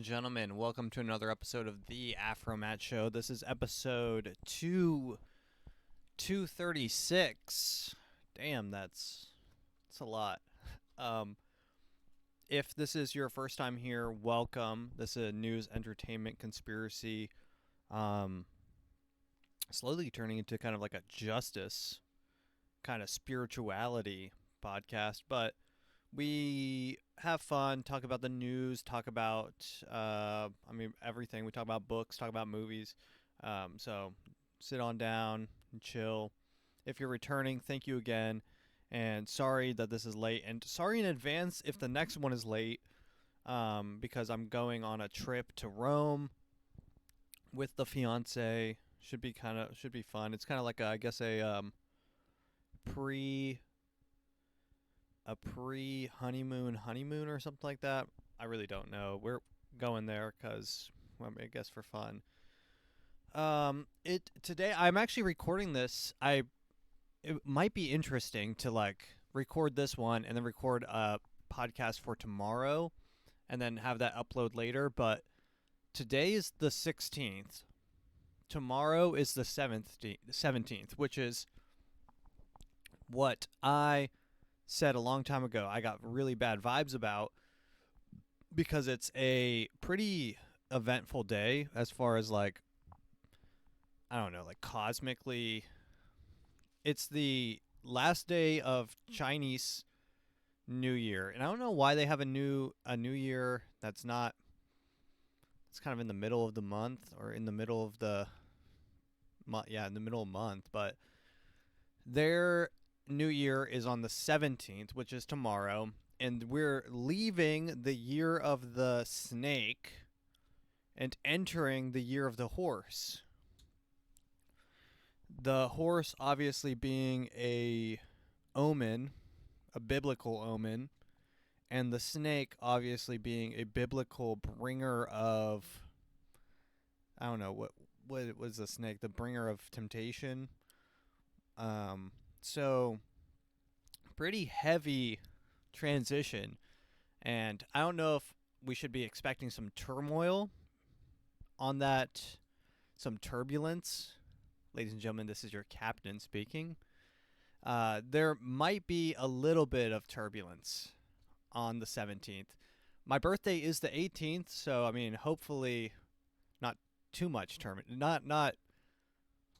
and gentlemen, welcome to another episode of the AfroMattt Show. This is episode 236. Damn, that's a lot. If this is your first time here, welcome. This is a news, entertainment, conspiracy, slowly turning into kind of like a justice, kind of spirituality podcast, but we have fun, talk about the news, talk about, everything. We talk about books, talk about movies. So sit on down and chill. If you're returning, thank you again. And sorry that this is late. And sorry in advance if the next one is late, because I'm going on a trip to Rome with the fiance. Should be fun. It's kind of like pre-honeymoon or something like that. I really don't know. We're going there because, I guess, for fun. Today I'm actually recording this. It might be interesting to record this one and then record a podcast for tomorrow, and then have that upload later. But today is the 16th. Tomorrow is the 17th, which is what I said a long time ago I got really bad vibes about, because it's a pretty eventful day as far as cosmically. It's the last day of Chinese New Year, and I don't know why they have a new year that's not. It's kind of in the middle of the month, or in the middle of the month. Yeah, in the middle of the month, but their New Year is on the 17th, which is tomorrow, and we're leaving the year of the snake and entering the year of the horse. The horse obviously being a biblical omen, and the snake obviously being a biblical bringer of, I don't know, what was the snake? The bringer of temptation. So pretty heavy transition, and I don't know if we should be expecting some turmoil on that, some turbulence. Ladies and gentlemen, this is your captain speaking. There might be a little bit of turbulence on the 17th. My birthday is the 18th, so hopefully not too much not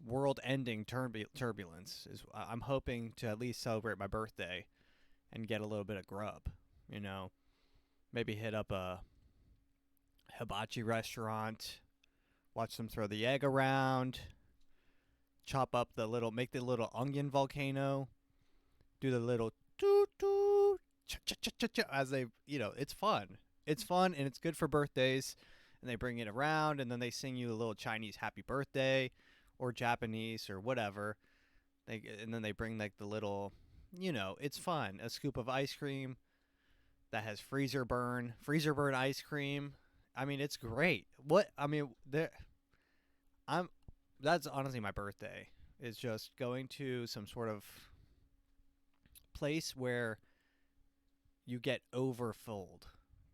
world-ending turbulence. I'm hoping to at least celebrate my birthday and get a little bit of grub. Maybe hit up a hibachi restaurant, watch them throw the egg around, make the little onion volcano, do the little toot toot cha as they, it's fun. It's fun, and it's good for birthdays. And they bring it around, and then they sing you a little Chinese happy birthday, or Japanese, or whatever. And then they bring the little, it's fun. A scoop of ice cream that has freezer burn ice cream. It's great. That's honestly my birthday. Is just going to some sort of place where you get overfilled.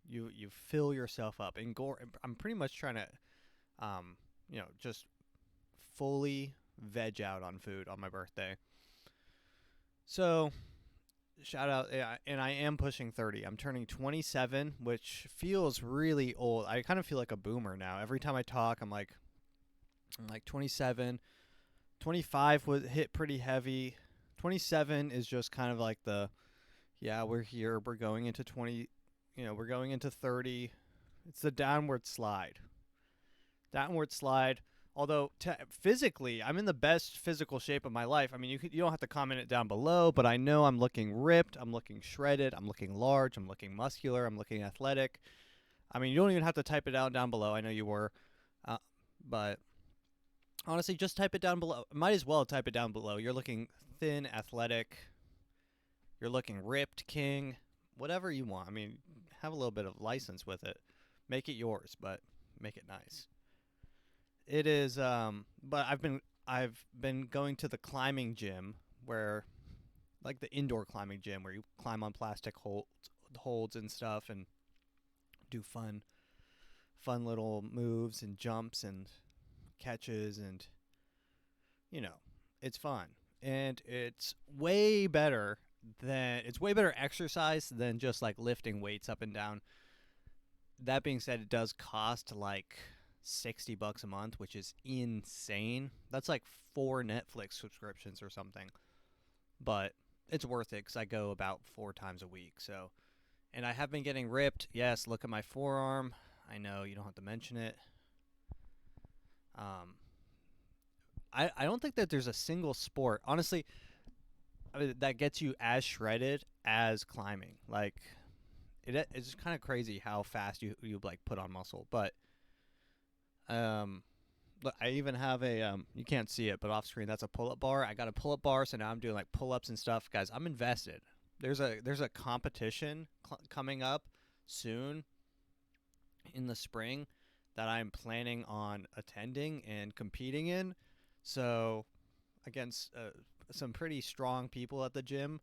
You fill yourself up, and I'm pretty much trying to, just fully veg out on food on my birthday. So, shout out, and I am pushing 30. I'm turning 27, which feels really old. I kind of feel like a boomer now. Every time I talk, I'm like 27. 25 was hit pretty heavy. 27 is just kind of like we're here. We're going into 20. We're going into 30. It's the downward slide. Although physically, I'm in the best physical shape of my life. You don't have to comment it down below, but I know I'm looking ripped. I'm looking shredded. I'm looking large. I'm looking muscular. I'm looking athletic. You don't even have to type it down below. I know you were, but honestly, just type it down below. Might as well type it down below. You're looking thin, athletic. You're looking ripped, king. Whatever you want. Have a little bit of license with it. Make it yours, but make it nice. It is, but I've been going to the climbing gym, where, the indoor climbing gym, where you climb on plastic holds and stuff, and do fun fun little moves and jumps and catches, and it's fun. And it's way better exercise than just like lifting weights up and down. That being said, it does cost like $60 a month, which is insane. That's like 4 Netflix subscriptions or something. But it's worth it because I go about 4 times a week. So, and I have been getting ripped. Yes, look at my forearm. I know you don't have to mention it. I don't think that there's a single sport, honestly, that gets you as shredded as climbing. Like, it's kind of crazy how fast you like put on muscle. But look, I even have a you can't see it, but off screen that's a pull-up bar. I got a pull-up bar, so now I'm doing like pull-ups and stuff. Guys, I'm invested. There's a competition coming up soon in the spring that I'm planning on attending and competing in. So against some pretty strong people at the gym,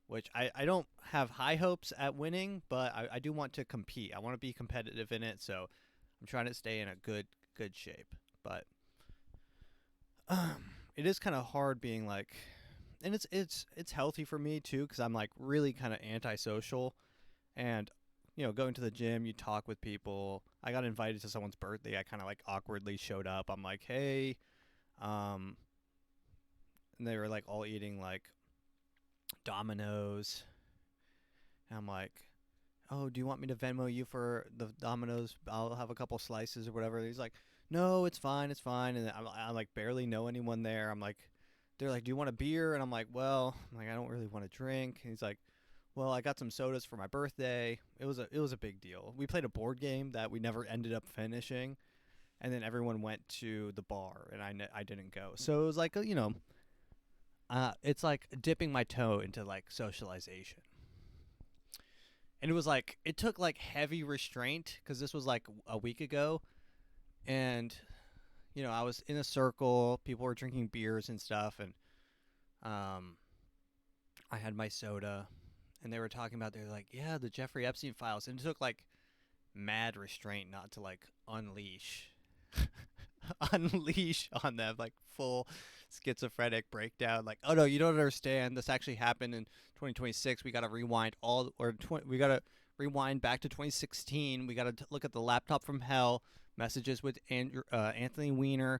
which I don't have high hopes at winning, but I do want to compete. I want to be competitive in it, so I'm trying to stay in a good shape. But it is kind of hard being like, and it's healthy for me too, because I'm like really kind of antisocial, and going to the gym, you talk with people. I got invited to someone's birthday. I kind of like awkwardly showed up. I'm like, hey, and they were like all eating like Domino's. And I'm like, oh, do you want me to Venmo you for the Domino's? I'll have a couple slices or whatever. And he's like, no, it's fine. And I like barely know anyone there. I'm like, they're like, do you want a beer? And I'm like, I don't really want to drink. And he's like, well, I got some sodas for my birthday. It was a big deal. We played a board game that we never ended up finishing, and then everyone went to the bar, and I didn't go. So it was like it's like dipping my toe into like socialization. And it was like, it took like heavy restraint because this was like a week ago, and I was in a circle, people were drinking beers and stuff, and I had my soda. And they were talking about, they're like, yeah, the Jeffrey Epstein files. And it took like mad restraint not to like unleash on them, like full schizophrenic breakdown. Like, oh no, you don't understand. This actually happened in 2026. We got to rewind we got to rewind back to 2016. We got to look at the laptop from hell, messages with Anthony Weiner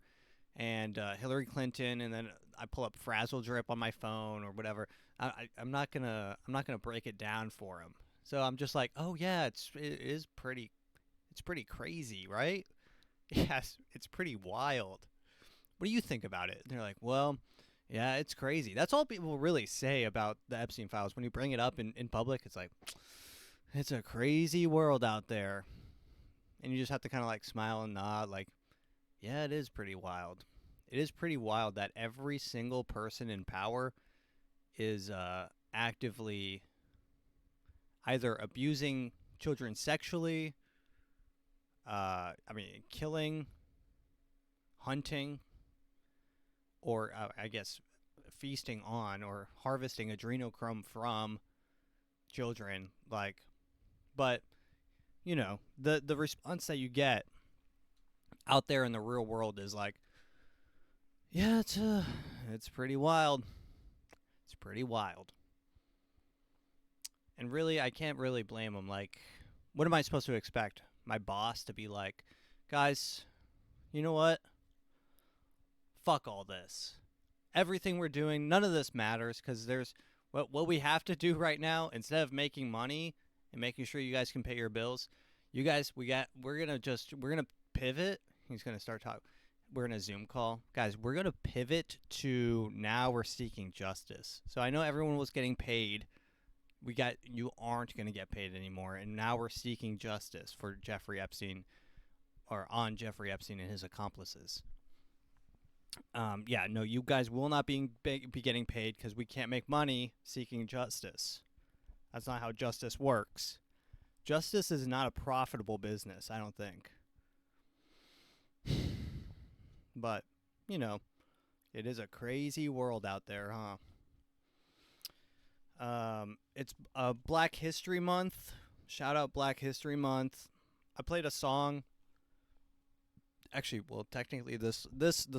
and Hillary Clinton, and then I pull up Frazzle Drip on my phone or whatever. I'm not gonna break it down for him. So I'm just like, oh yeah, it's pretty crazy, right? Yes, it's pretty wild. What do you think about it? And they're like, well, yeah, it's crazy. That's all people really say about the Epstein files. When you bring it up in public, it's like, it's a crazy world out there. And you just have to kind of like smile and nod like, yeah, it is pretty wild. It is pretty wild that every single person in power is actively either abusing children sexually, killing, hunting, or I guess feasting on or harvesting adrenochrome from children. Like, but the response that you get out there in the real world is like, yeah, it's pretty wild. It's pretty wild. And really, I can't really blame them. Like, what am I supposed to expect? My boss to be like, guys, you know what? Fuck all this. Everything we're doing, none of this matters, because there's what we have to do right now. Instead of making money and making sure you guys can pay your bills, you guys, we're gonna pivot. He's gonna start talking. We're in a Zoom call. Guys, we're going to pivot to now we're seeking justice. So I know everyone was getting paid. You aren't going to get paid anymore. And now we're seeking justice for Jeffrey Epstein, or on Jeffrey Epstein and his accomplices. Yeah, no, you guys will not be getting paid because we can't make money seeking justice. That's not how justice works. Justice is not a profitable business, I don't think. But, it is a crazy world out there, huh? It's Black History Month. Shout out Black History Month. I played a song actually, well, technically, the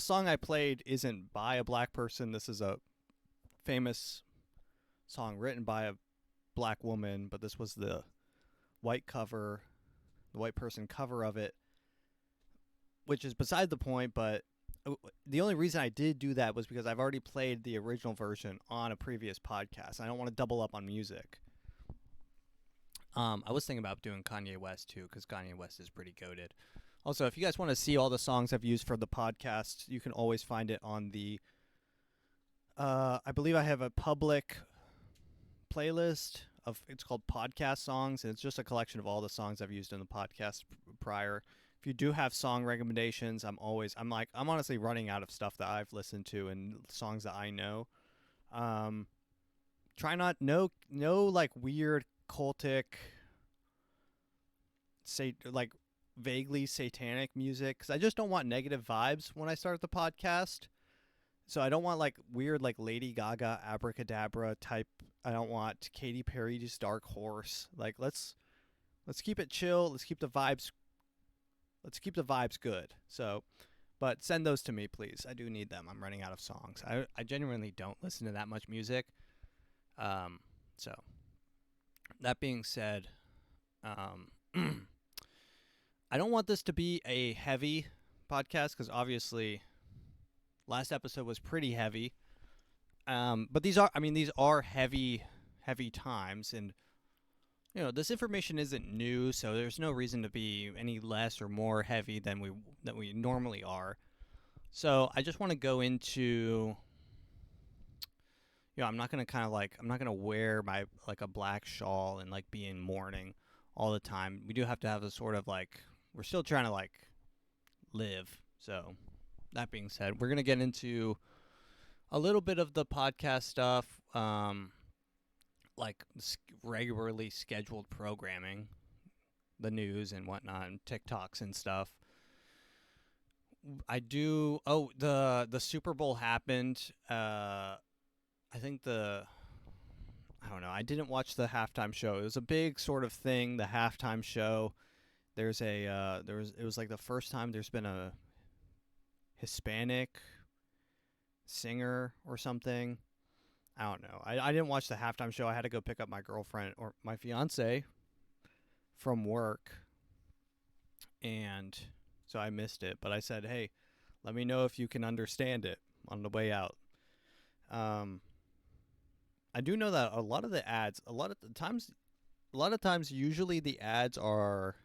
song I played isn't by a black person. This is a famous song written by a black woman, but this was the white cover, the white person cover of it, which is beside the point. But the only reason I did do that was because I've already played the original version on a previous podcast. I don't want to double up on music. I was thinking about doing Kanye West too, because Kanye West is pretty goated. Also, if you guys want to see all the songs I've used for the podcast, you can always find it on the. I believe I have a public playlist of. It's called Podcast Songs, and it's just a collection of all the songs I've used in the podcast prior. If you do have song recommendations, I'm honestly running out of stuff that I've listened to and songs that I know. Try not no like weird cultic, say like vaguely satanic music, because I just don't want negative vibes when I start the podcast. So I don't want like weird like Lady Gaga abracadabra type. I don't want Katy Perry's Dark Horse. Like let's keep it chill. Let's keep the vibes good. So, but send those to me, please. I do need them. I'm running out of songs. I genuinely don't listen to that much music. So that being said, I don't want this to be a heavy podcast, because obviously last episode was pretty heavy. But these are heavy times, and this information isn't new, so there's no reason to be any less or more heavy than we normally are. So I just want to go into, I'm not gonna wear my like a black shawl and like be in mourning all the time. We do have to have a sort of like, we're still trying to like live. So that being said, we're gonna get into a little bit of the podcast stuff, like regularly scheduled programming, the news and whatnot, and TikToks and stuff. I do. Oh, the Super Bowl happened. I don't know. I didn't watch the halftime show. It was a big sort of thing. The halftime show. It was like the first time there's been a Hispanic singer or something. I don't know. I didn't watch the halftime show. I had to go pick up my girlfriend or my fiance from work, and so I missed it. But I said, hey, let me know if you can understand it on the way out. I do know that a lot of the ads, a lot of times, usually the ads are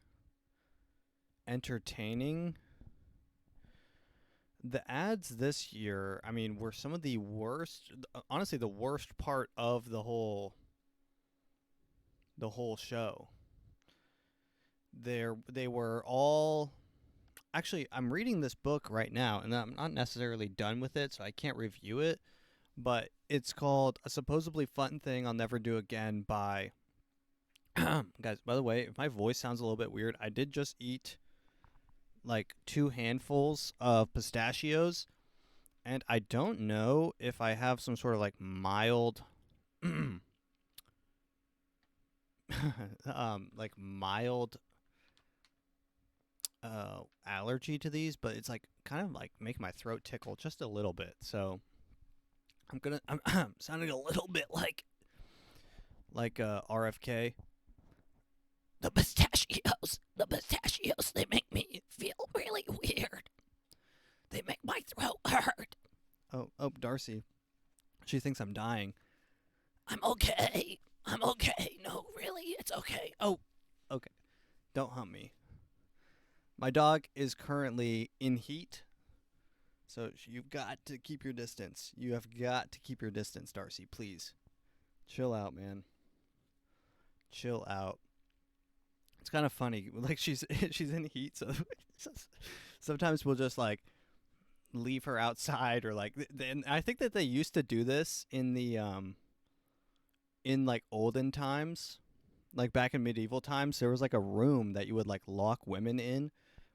entertaining. The ads this year, were some of the worst. Honestly, the worst part of the whole show. They were all. Actually, I'm reading this book right now, and I'm not necessarily done with it, so I can't review it. But it's called A Supposedly Fun Thing I'll Never Do Again by... Guys, by the way, if my voice sounds a little bit weird, I did just eat like 2 handfuls of pistachios, and I don't know if I have some sort of like mild... like mild allergy to these, but it's like kind of like make my throat tickle just a little bit, so... I'm sounding a little bit like RFK. The pistachios, they make me feel really weird. They make my throat hurt. Oh, Darcy. She thinks I'm dying. I'm okay. No, really, it's okay. Oh, okay. Don't hump me. My dog is currently in heat. So you've got to keep your distance. You have got to keep your distance, Darcy. Please. Chill out, man. Chill out. It's kind of funny. Like she's in heat, so sometimes we'll just like leave her outside, or like. And I think that they used to do this in the in like olden times, like back in medieval times. There was like a room that you would like lock women in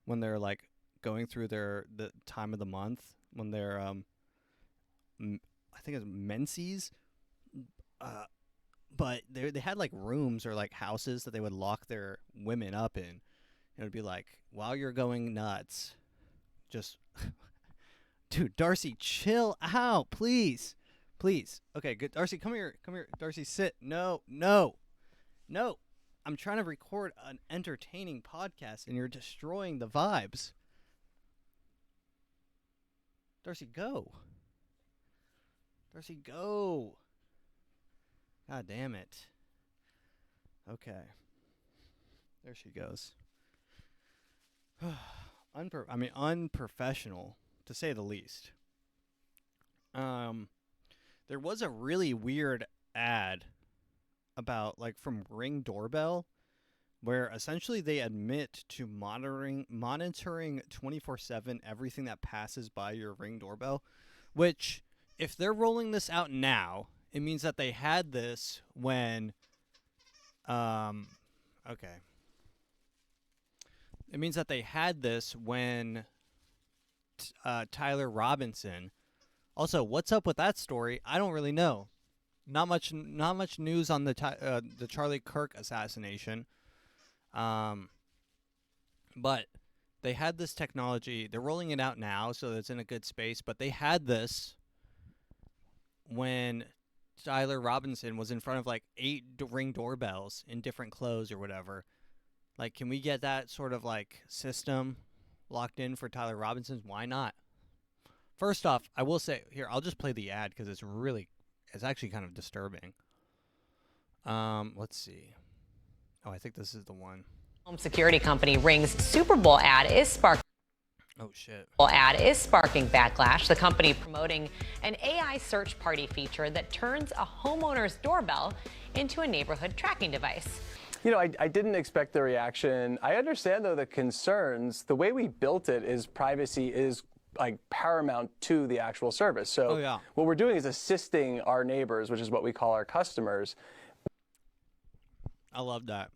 when they're like going through the time of the month, when they're I think it's menses, but they had like rooms or like houses that they would lock their women up in. It would be like, while you're going nuts, just dude, Darcy, chill out, please. Please. Okay, good. Darcy, come here. Come here. Darcy, sit. No. I'm trying to record an entertaining podcast and you're destroying the vibes. Darcy, go. Darcy, go. God damn it. Okay. There she goes. Unprofessional, to say the least. There was a really weird ad about, like, from Ring Doorbell, where essentially they admit to monitoring 24/7 everything that passes by your Ring doorbell, which, if they're rolling this out now, it means that they had this when, okay. It means that they had this when Tyler Robinson. Also, what's up with that story? I don't really know. Not much news on the Charlie Kirk assassination. But they had this technology. They're rolling it out now, so it's in a good space. But they had this when Tyler Robinson was in front of like 8 Ring doorbells in different clothes or whatever. Like, can we get that sort of like system locked in for Tyler Robinson? Why not? First off, I will say here, I'll just play the ad because it's actually kind of disturbing. Let's see. Oh, I think this is the one. Home security company Ring's Super Bowl ad is sparking. Oh shit. Ad is sparking backlash. The company promoting an AI search party feature that turns a homeowner's doorbell into a neighborhood tracking device. You know, I didn't expect the reaction. I understand, though, the concerns. The way we built it is privacy is like paramount to the actual service. So what we're doing is assisting our neighbors, which is what we call our customers. I love that.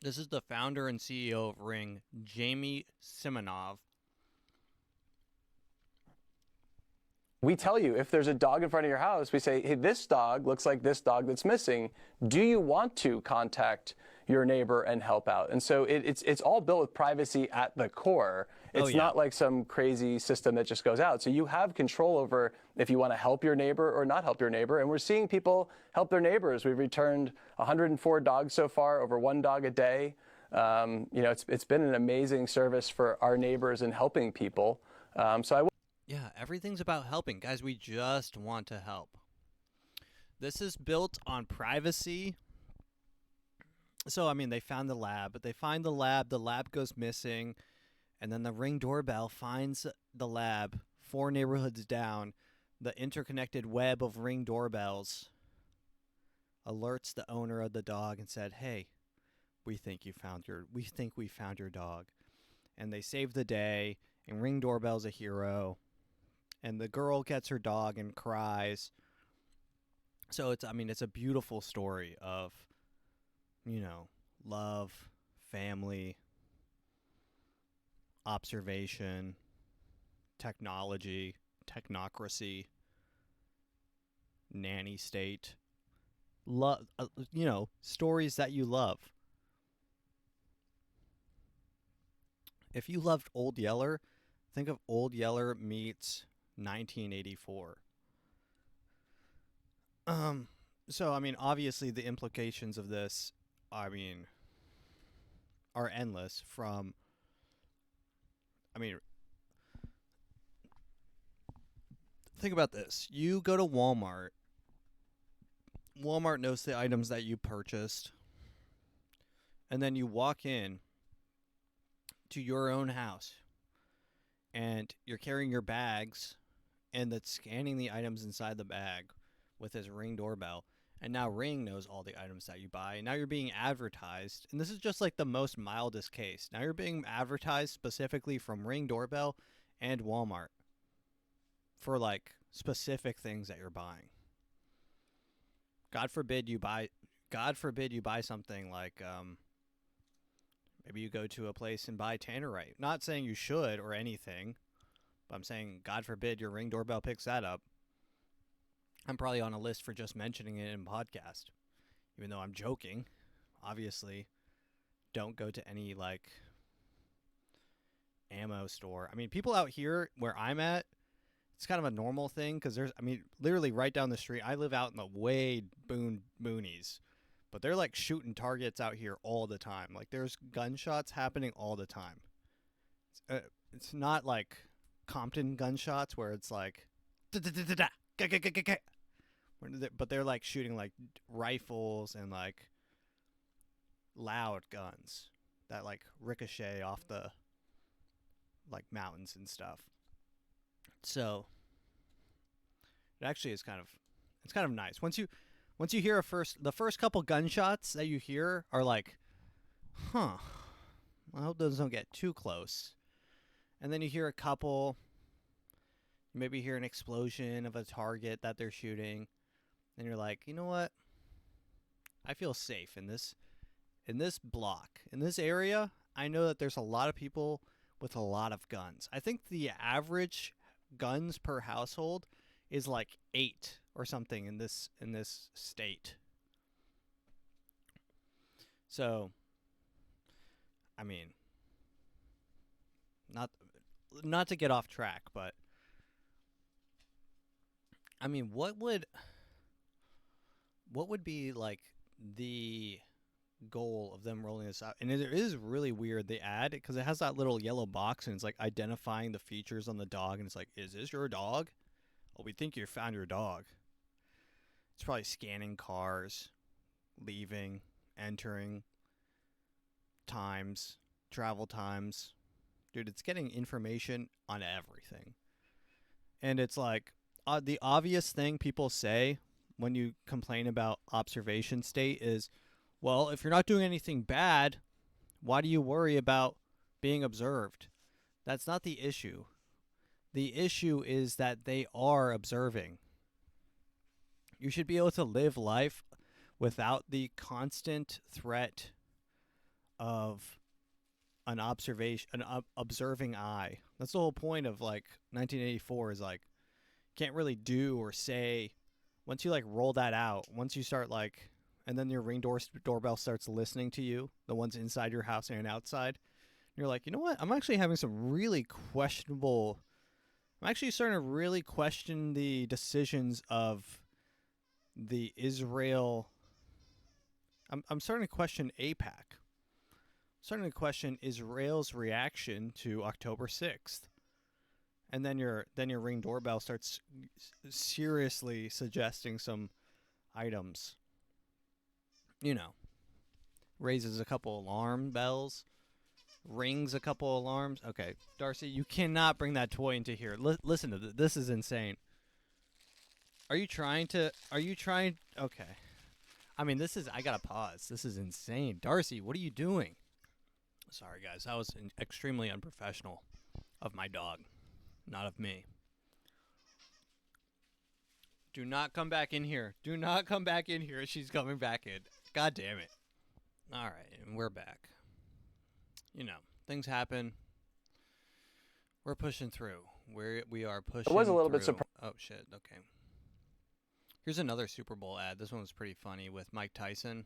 This is the founder and CEO of Ring, Jamie Simonov. We tell you, if there's a dog in front of your house, we say, hey, this dog looks like this dog that's missing. Do you want to contact your neighbor and help out? And so it's all built with privacy at the core. It's not like some crazy system that just goes out. So you have control over if you want to help your neighbor or not help your neighbor. And we're seeing people help their neighbors. We've returned 104 dogs so far, over 1 dog a day. You know, it's been an amazing service for our neighbors and helping people. Yeah, everything's about helping. Guys, we just want to help. This is built on privacy. So, I mean, they found the lab, but they find the lab goes missing, and then the Ring doorbell finds the lab 4 neighborhoods down. The interconnected web of Ring doorbells alerts the owner of the dog and said, "Hey, we think we found your dog." And they save the day, and Ring doorbell's a hero. And the girl gets her dog and cries. So it's a beautiful story of, you know, love, family, observation, technology, technocracy, nanny state, love, you know, stories that you love. If you loved Old Yeller, think of Old Yeller meets 1984. So, I mean, obviously the implications of this, I mean, are endless from, I mean, think about this. You go to Walmart. Walmart knows the items that you purchased. And then you walk in to your own house. And you're carrying your bags, and that's scanning the items inside the bag with his Ring doorbell. And now Ring knows all the items that you buy. And now you're being advertised. And this is just like the most mildest case. Now you're being advertised specifically from Ring doorbell and Walmart for like specific things that you're buying. God forbid you buy something like maybe you go to a place and buy Tannerite. Not saying you should or anything, but I'm saying, God forbid your Ring doorbell picks that up. I'm probably on a list for just mentioning it in podcast, even though I'm joking. Obviously, don't go to any, like, ammo store. I mean, people out here where I'm at, it's kind of a normal thing because there's, I mean, literally right down the street. I live out in the way boonies, but they're like shooting targets out here all the time. Like there's gunshots happening all the time. It's not like Compton gunshots where it's like, but they're like shooting like rifles and like loud guns that like ricochet off the like mountains and stuff. So it actually is kind of nice. Once you hear the first couple gunshots that you hear are like, I hope those don't get too close. And then you hear a couple, maybe hear an explosion of a target that they're shooting, and you're like, you know what? I feel safe in this block, in this area. I know that there's a lot of people with a lot of guns. I think the average guns per household is like 8 or something in this state. So, I mean, not to get off track, but I mean, what would be like the goal of them rolling this out? And it is really weird, the ad, because it has that little yellow box and it's like identifying the features on the dog, and it's like, is this your dog? Oh, we think you found your dog. It's probably scanning cars, leaving, entering, times, travel times. Dude, it's getting information on everything. And it's like the obvious thing people say when you complain about observation state is, well, if you're not doing anything bad, why do you worry about being observed? That's not the issue. The issue is that they are observing. You should be able to live life without the constant threat of an observing eye. That's the whole point of like 1984 is like, can't really do or say, once you like roll that out, once you start like, and then your Ring doorbell starts listening to you, the ones inside your house and outside, you're like, you know what? I'm actually having some really questionable, I'm actually starting to really question the decisions of the Israel. I'm starting to question AIPAC. Starting to question Israel's reaction to October 6th. And then your Ring doorbell starts seriously suggesting some items. You know, raises a couple alarm bells, rings a couple alarms. Okay, Darcy, you cannot bring that toy into here. Listen to this. This is insane. Are you trying? Okay. I mean, I gotta pause. This is insane. Darcy, what are you doing? Sorry, guys. That was extremely unprofessional of my dog, not of me. Do not come back in here. Do not come back in here. She's coming back in. God damn it. All right, and we're back. You know, things happen. We're pushing through. We are pushing through. It was a little bit surprising. Oh, shit. Okay. Here's another Super Bowl ad. This one was pretty funny with Mike Tyson.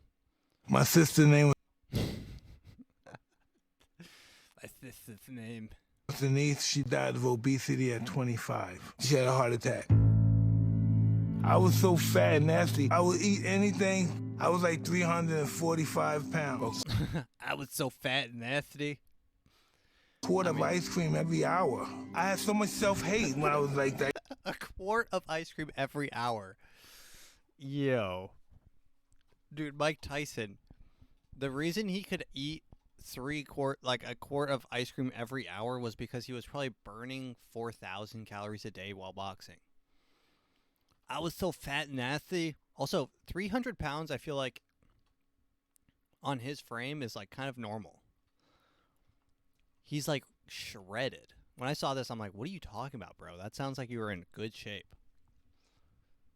My sister's name My sister's name. was Denise. She died of obesity at 25. She had a heart attack. I was so fat and nasty. I would eat anything. I was like 345 pounds. I was so fat and nasty. Quart of ice cream every hour. I had so much self-hate when I was like that. A quart of ice cream every hour. Yo. Dude, Mike Tyson. The reason he could eat a quart of ice cream every hour was because he was probably burning 4,000 calories a day while boxing. I was so fat and nasty. Also, 300 pounds, I feel like, on his frame is, like, kind of normal. He's, like, shredded. When I saw this, I'm like, what are you talking about, bro? That sounds like you were in good shape.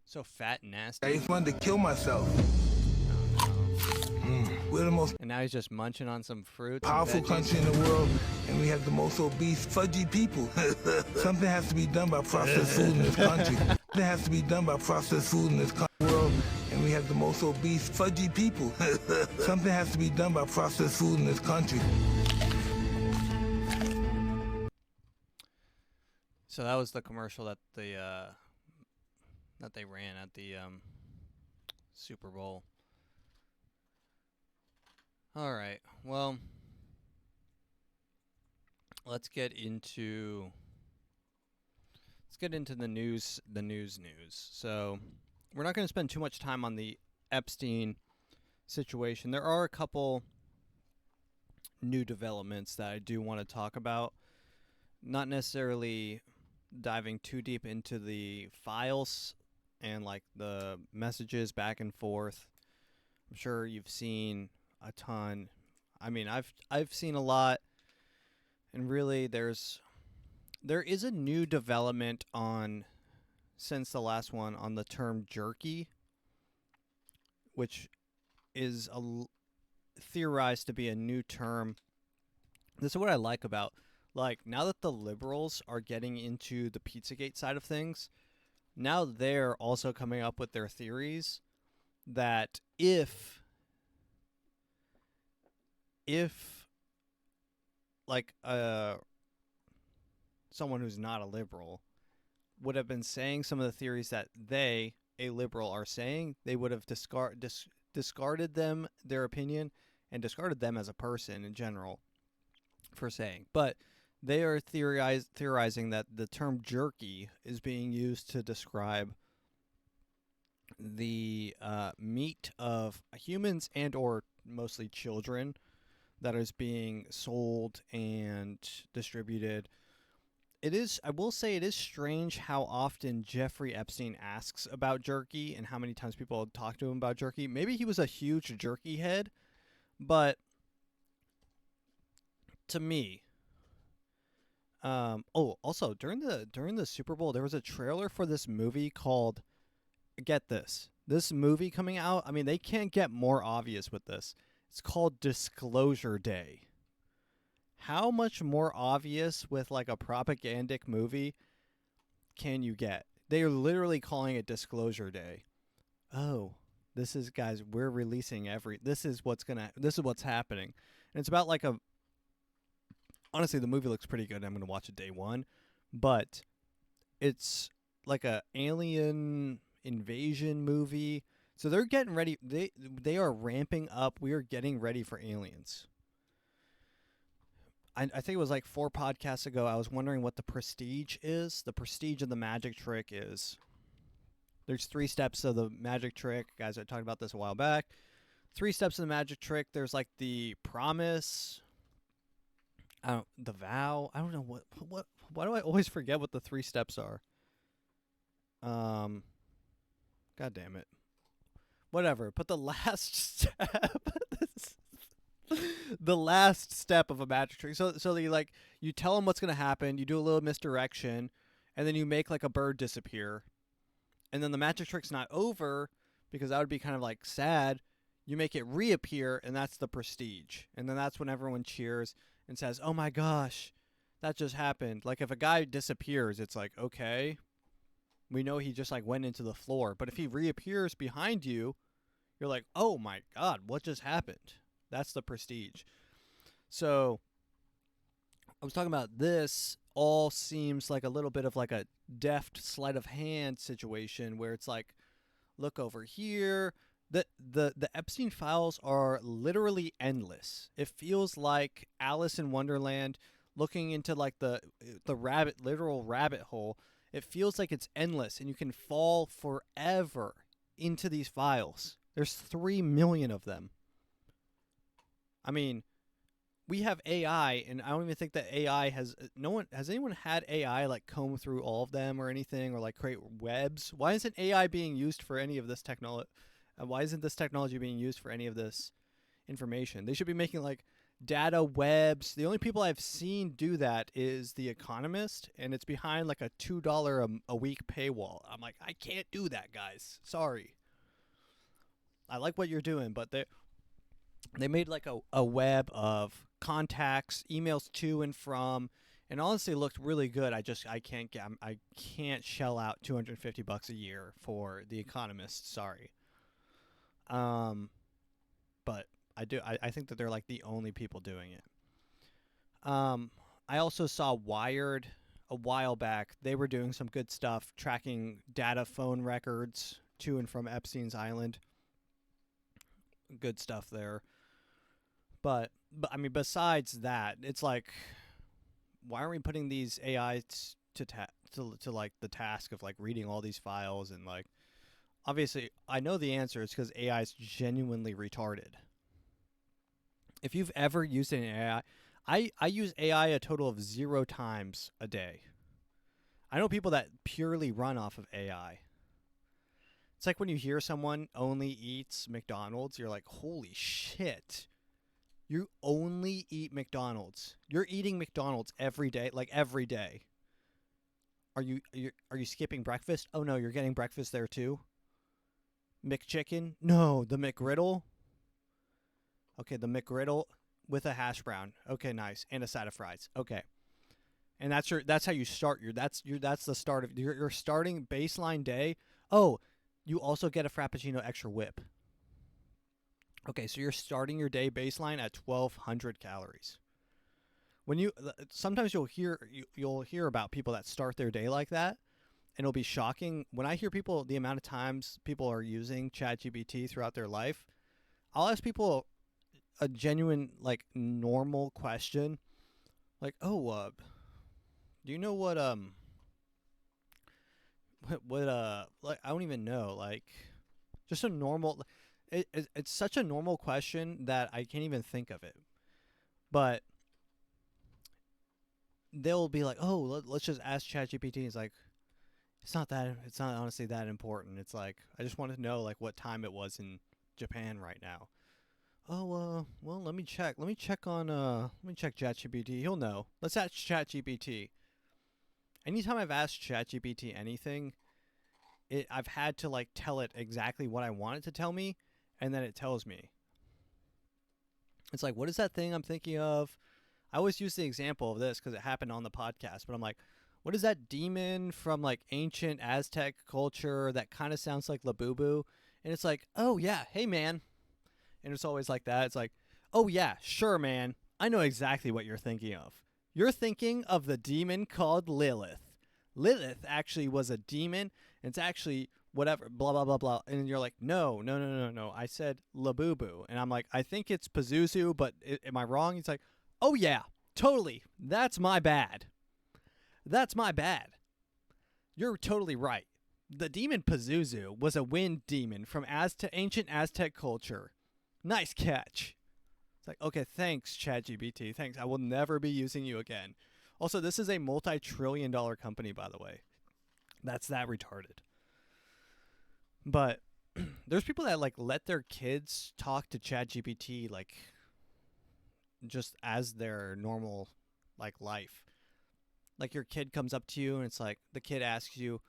So fat and nasty. I just wanted to kill myself. We're the most And now he's just munching on some fruits. powerful and veggies. country in the world, and we have the most obese, fudgy people. Something has to be done by processed food in this country. Something has to be done by processed food in this world, and we have the most obese, fudgy people. Something has to be done by processed food in this country. So that was the commercial that they ran at the Super Bowl. All right. Well, let's get into the news. So we're not going to spend too much time on the Epstein situation. There are a couple new developments that I do want to talk about. Not necessarily diving too deep into the files and like the messages back and forth. I'm sure you've seen a ton. I mean, I've seen a lot, and really there is a new development on since the last one on the term jerky, which is theorized to be a new term. This is what I like about, like, now that the liberals are getting into the Pizzagate side of things, now they're also coming up with their theories that if like someone who's not a liberal would have been saying some of the theories that a liberal are saying, they would have discarded them, their opinion, and discarded them as a person in general for saying. But they are theorizing that the term jerky is being used to describe the meat of humans and or mostly children that is being sold and distributed. It is, I will say, it is strange how often Jeffrey Epstein asks about jerky and how many times people talk to him about jerky. Maybe he was a huge jerky head, but to me, also during the Super Bowl, there was a trailer for this movie called, get this movie coming out. I mean, they can't get more obvious with this. It's called Disclosure Day. How much more obvious with like a propagandic movie can you get? They are literally calling it Disclosure Day. Oh, this is, guys, we're releasing this is what's happening. And it's about like honestly, the movie looks pretty good. I'm going to watch it day one, but it's like a alien invasion movie. So they're getting ready. They are ramping up. We are getting ready for aliens. I think it was like 4 podcasts ago, I was wondering what the prestige is. The prestige of the magic trick is, there's 3 steps of the magic trick. Guys, I talked about this a while back. 3 steps of the magic trick. There's like the promise, the vow. I don't know what. Why do I always forget what the 3 steps are? God damn it. Whatever. But the last step, the last step of a magic trick. So you tell them what's gonna happen. You do a little misdirection, and then you make like a bird disappear, and then the magic trick's not over because that would be kind of like sad. You make it reappear, and that's the prestige. And then that's when everyone cheers and says, "Oh my gosh, that just happened." Like if a guy disappears, it's like, okay, we know he just like went into the floor. But if he reappears behind you, you're like, oh my God, what just happened? That's the prestige. So I was talking about this all seems like a little bit of like a deft sleight of hand situation where it's like, look over here. The Epstein files are literally endless. It feels like Alice in Wonderland looking into like the literal rabbit hole. It feels like it's endless, and you can fall forever into these files. There's 3 million of them. I mean, we have AI, and I don't even think that AI has anyone had AI like comb through all of them or anything, or like create webs? Why isn't AI being used for any of this technology? Why isn't this technology being used for any of this information? They should be making like data webs. The only people I've seen do that is The Economist, and it's behind like a $2 a week paywall. I'm like, I can't do that, guys. Sorry. I like what you're doing, but they made like a web of contacts, emails to and from, and honestly looked really good. I can't shell out $250 a year for The Economist. Sorry. But I think that they're like the only people doing it. I also saw Wired a while back, they were doing some good stuff, tracking data phone records to and from Epstein's Island. Good stuff there. But I mean, besides that, it's like, why aren't we putting these AIs to like the task of like reading all these files and like, obviously, I know the answer is because AI is genuinely retarded. If you've ever used an AI, I use AI a total of 0 times a day. I know people that purely run off of AI. It's like when you hear someone only eats McDonald's, you're like, holy shit. You only eat McDonald's. You're eating McDonald's every day, like every day. Are you skipping breakfast? Oh no, you're getting breakfast there too? McChicken? No, the McGriddle? Okay, the McGriddle with a hash brown. Okay, nice. And a side of fries. Okay. And that's how you start that's the start of your starting baseline day. Oh, you also get a Frappuccino extra whip. Okay, so you're starting your day baseline at 1,200 calories. Sometimes you'll hear about people that start their day like that, and it'll be shocking. When I hear people, the amount of times people are using ChatGPT throughout their life, I'll ask people a genuine, like, normal question, like, "Oh, do you know what like, I don't even know, like, just a normal." It's such a normal question that I can't even think of it. But they'll be like, "Oh, let's just ask ChatGPT." It's like, it's not honestly that important. It's like, I just want to know like what time it was in Japan right now. Oh, well, let me check ChatGPT. He'll know. Let's ask ChatGPT. Anytime I've asked ChatGPT anything, I've had to like tell it exactly what I want it to tell me, and then it tells me. It's like, what is that thing I'm thinking of? I always use the example of this because it happened on the podcast, but I'm like, what is that demon from like ancient Aztec culture that kind of sounds like Labubu? And it's like, oh yeah, hey man. And it's always like that. It's like, oh yeah, sure man. I know exactly what you're thinking of. You're thinking of the demon called Lilith. Lilith actually was a demon. And it's actually whatever, blah, blah, blah, blah. And you're like, no. I said Labubu. And I'm like, I think it's Pazuzu, but am I wrong? He's like, oh yeah, totally. That's my bad. You're totally right. The demon Pazuzu was a wind demon from ancient Aztec culture. Nice catch. It's like, okay, thanks, ChatGPT. Thanks. I will never be using you again. Also, this is a multi-trillion-dollar company, by the way. That's that retarded. But there's people that like let their kids talk to ChatGPT like just as their normal like life. Like your kid comes up to you and it's like the kid asks you,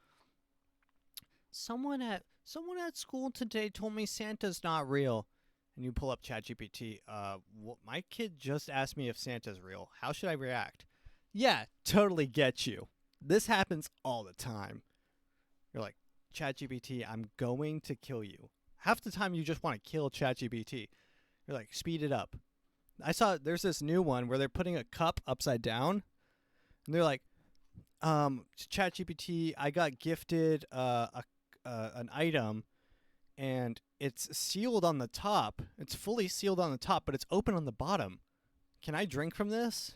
someone at school today told me Santa's not real. And you pull up ChatGPT. My kid just asked me if Santa's real. How should I react? Yeah, totally get you. This happens all the time. You're like, ChatGPT, I'm going to kill you. Half the time you just want to kill ChatGPT. You're like, speed it up. I saw there's this new one where they're putting a cup upside down. And they're like, ChatGPT, I got gifted an item, and it's sealed on the top. It's fully sealed on the top, but it's open on the bottom. Can I drink from this?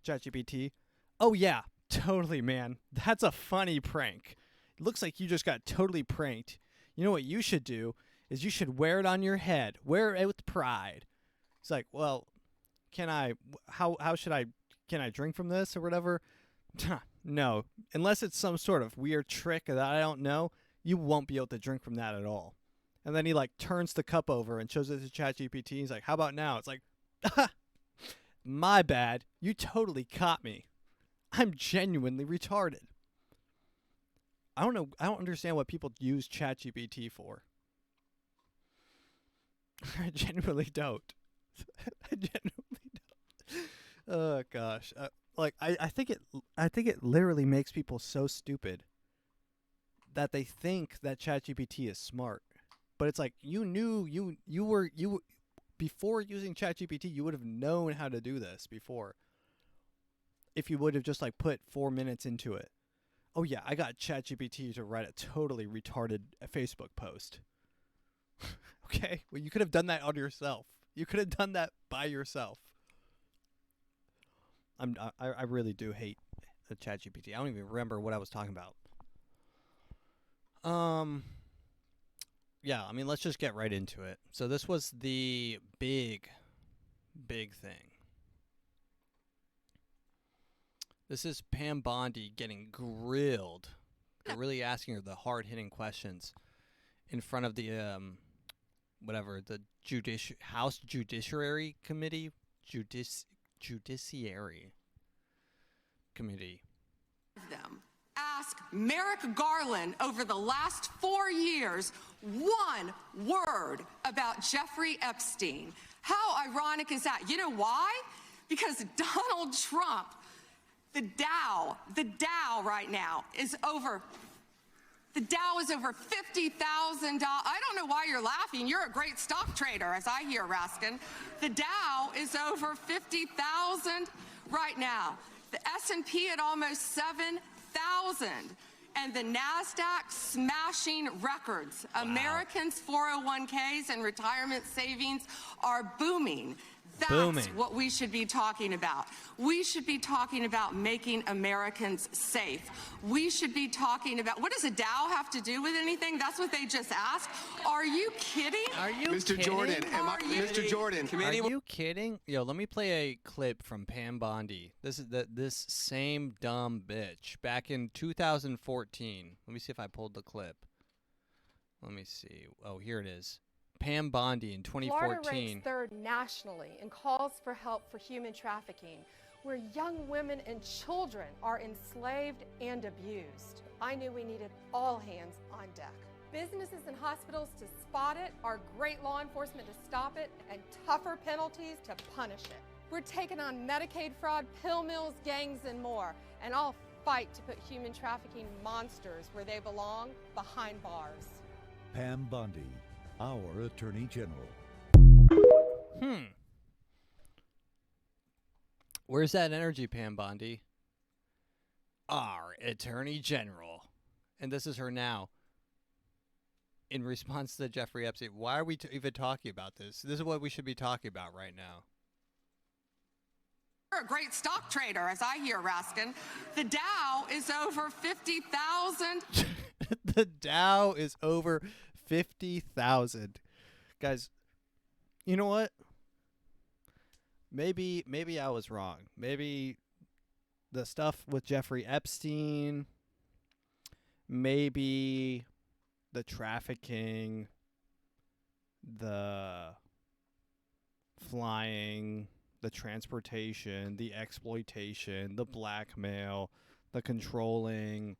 ChatGPT, oh yeah, totally, man. That's a funny prank. It looks like you just got totally pranked. You know what you should do is you should wear it on your head. Wear it with pride. It's like, well, can I drink from this or whatever? No. Unless it's some sort of weird trick that I don't know, you won't be able to drink from that at all. And then he like turns the cup over and shows it to ChatGPT. He's like, how about now? It's like, my bad. You totally caught me. I'm genuinely retarded. I don't know. I don't understand what people use ChatGPT for. I genuinely don't. I genuinely don't. Oh gosh. I think it literally makes people so stupid that they think that ChatGPT is smart. But it's like, you before using ChatGPT, you would have known how to do this before. if you would have just like put 4 minutes into it. Oh yeah, I got ChatGPT to write a totally retarded Facebook post. Okay, well you could have done that on yourself. You could have done that by yourself. I really do hate the ChatGPT. I don't even remember what I was talking about. Yeah, I mean, let's just get right into it. So this was the big thing. This is Pam Bondi getting grilled. They're really asking her the hard-hitting questions in front of the the House Judiciary Committee, Judiciary Committee. Them. Ask Merrick Garland over the last 4 years one word about Jeffrey Epstein. How ironic is that? You know why? Because Donald Trump, the Dow right now is over. The Dow is over $50,000. I don't know why you're laughing. You're a great stock trader, as I hear, Raskin. The Dow is over 50,000 right now. The S&P at almost 7,000. And the NASDAQ smashing records. Wow. Americans' 401ks and retirement savings are booming. That's what we should be talking about. We should be talking about making Americans safe. We should be talking about, what does a Dow have to do with anything? That's what they just asked. Are you kidding? Are you Mr. kidding? Jordan, Mr. Jordan, Are you kidding? Yo, let me play a clip from Pam Bondi. This is this same dumb bitch back in 2014. Let me see if I pulled the clip. Let me see. Oh, here it is. Pam Bondi in 2014. Florida ranks third nationally in calls for help for human trafficking, where young women and children are enslaved and abused. I knew we needed all hands on deck. Businesses and hospitals to spot it, our great law enforcement to stop it, and tougher penalties to punish it. We're taking on Medicaid fraud, pill mills, gangs, and more, and I'll fight to put human trafficking monsters where they belong, behind bars. Pam Bondi, our Attorney General. Where's that energy, Pam Bondi? Our Attorney General. And this is her now. In response to Jeffrey Epstein. Why are we even talking about this? This is what we should be talking about right now. You're a great stock trader, as I hear, Raskin. The Dow is over 50,000. The Dow is over 50,000. Guys, you know what? Maybe I was wrong. Maybe the stuff with Jeffrey Epstein, maybe the trafficking, the flying, the transportation, the exploitation, the blackmail, the controlling,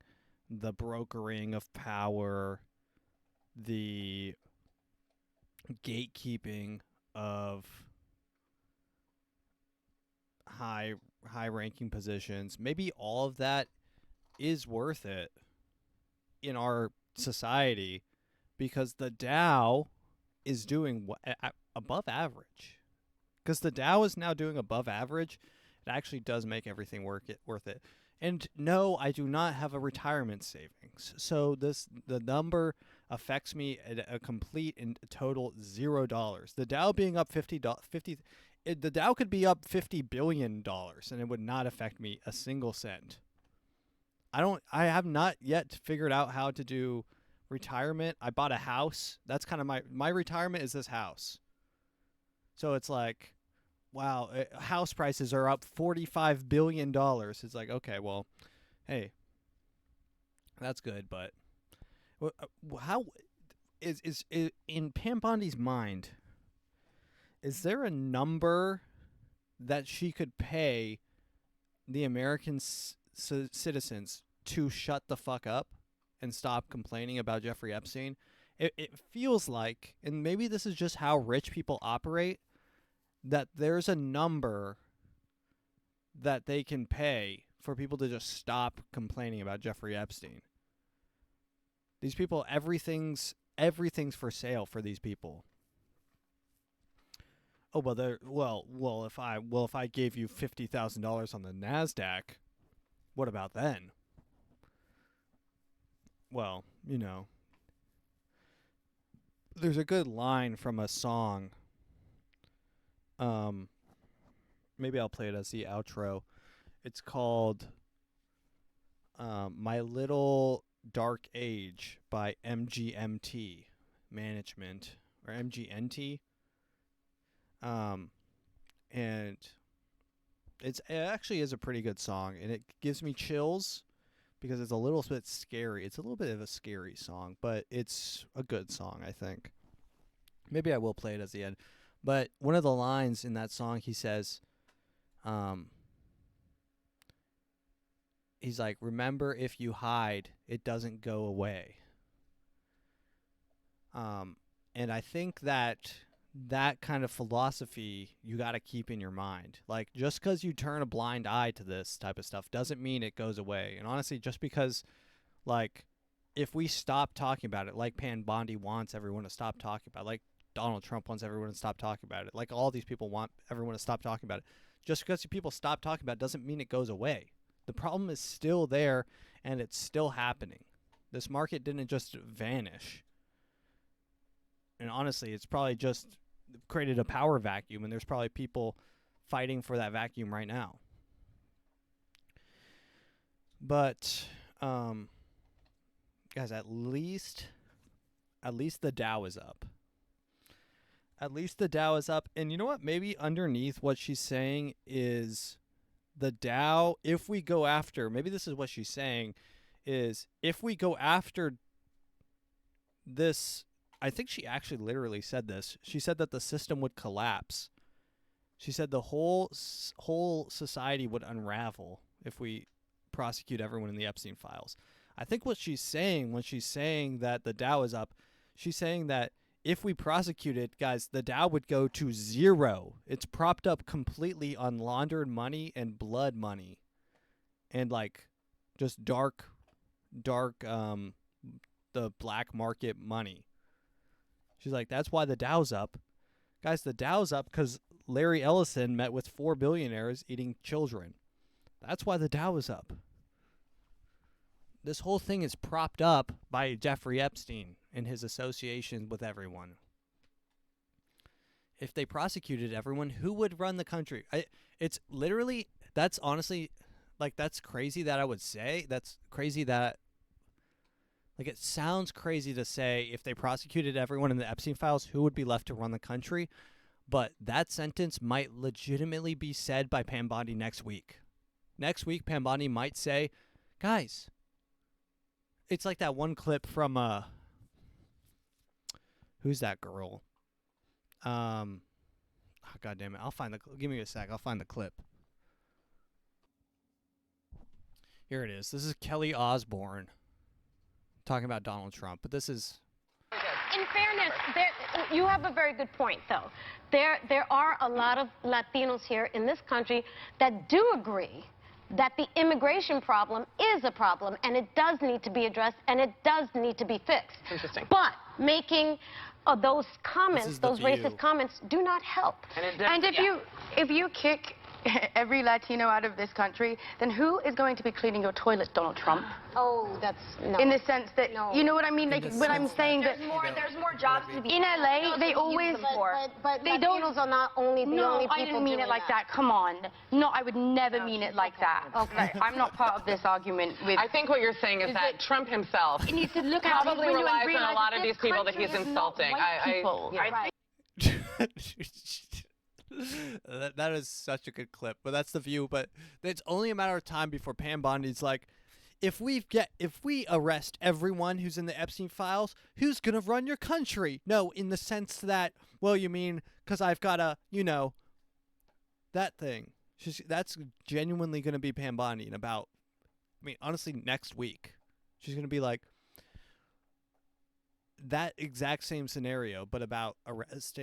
the brokering of power, the gatekeeping of high ranking positions, maybe all of that is worth it in our society because the Dow is doing above average. Because the Dow is now doing above average, it actually does make everything worth it. And no, I do not have a retirement savings. So the number affects me at a complete and total $0. The Dow being up the Dow could be up $50 billion and it would not affect me a single cent. I have not yet figured out how to do retirement. I bought a house. That's kind of my retirement is this house. So it's like, wow, house prices are up $45 billion. It's like, okay, well, hey, that's good. But how is in Pam Bondi's mind, is there a number that she could pay the American citizens to shut the fuck up and stop complaining about Jeffrey Epstein? It feels like, and maybe this is just how rich people operate, that there's a number that they can pay for people to just stop complaining about Jeffrey Epstein. These people, everything's for sale for these people. Oh, well, if I gave you $50,000 on the Nasdaq, what about then? Well, there's a good line from a song. Maybe I'll play it as the outro. It's called My Little Dark Age by MGMT Management, or MGNT. And it actually is a pretty good song, and it gives me chills because it's a little bit scary. It's a little bit of a scary song, but it's a good song, I think. Maybe I will play it as the end. But one of the lines in that song, he says, he's like, remember, if you hide, it doesn't go away. And I think that kind of philosophy you got to keep in your mind. Like, just because you turn a blind eye to this type of stuff doesn't mean it goes away. And honestly, just because, like, if we stop talking about it, like Pan Bondi wants everyone to stop talking about it, like Donald Trump wants everyone to stop talking about it, like all these people want everyone to stop talking about it, just because people stop talking about it doesn't mean it goes away. The problem is still there, and it's still happening. This market didn't just vanish. And honestly, it's probably just created a power vacuum, and there's probably people fighting for that vacuum right now. But guys, at least the Dow is up. At least the Dow is up. And you know what? Maybe underneath what she's saying is the Dow, if we go after, maybe this is what she's saying, is if we go after this, I think she actually literally said this. She said that the system would collapse. She said the whole society would unravel if we prosecute everyone in the Epstein files. I think what she's saying when she's saying that the Dow is up, she's saying that if we prosecute it, guys, the Dow would go to zero. It's propped up completely on laundered money and blood money. And like just dark, the black market money. She's like, that's why the Dow's up. Guys, the Dow's up because Larry Ellison met with 4 billionaires eating children. That's why the Dow is up. This whole thing is propped up by Jeffrey Epstein and his association with everyone. If they prosecuted everyone, who would run the country? It's literally, that's honestly, like, that's crazy that I would say. That's crazy that, like, it sounds crazy to say if they prosecuted everyone in the Epstein files, who would be left to run the country? But that sentence might legitimately be said by Pam Bondi next week. Next week, Pam Bondi might say, guys, it's like that one clip from, who's that girl? God damn it. Give me a sec. I'll find the clip. Here it is. This is Kelly Osbourne talking about Donald Trump, but this is... In fairness, you have a very good point, though. There are a lot of Latinos here in this country that do agree that the immigration problem is a problem, and it does need to be addressed, and it does need to be fixed. Interesting. But making those comments, those racist comments, do not help. And if you kick every Latino out of this country, then who is going to be cleaning your toilets, Donald Trump? Oh, that's no. In the sense that, you know what I mean? Like, when I'm saying that... There's more jobs to be... In LA, they always... But they Latinos are not only the only people I didn't mean it like that. Come on. No, I would never mean it like that. Okay. I'm not part of this argument with... I think what you're saying is that Trump himself you need to look probably relies on a lot of these people that he's insulting. That is such a good clip, but that's the view. But it's only a matter of time before Pam Bondi's like, if we arrest everyone who's in the Epstein files, who's gonna run your country? No, in the sense that, well, you mean because I've got a, that thing. That's genuinely gonna be Pam Bondi in about, honestly, next week. She's gonna be like that exact same scenario, but about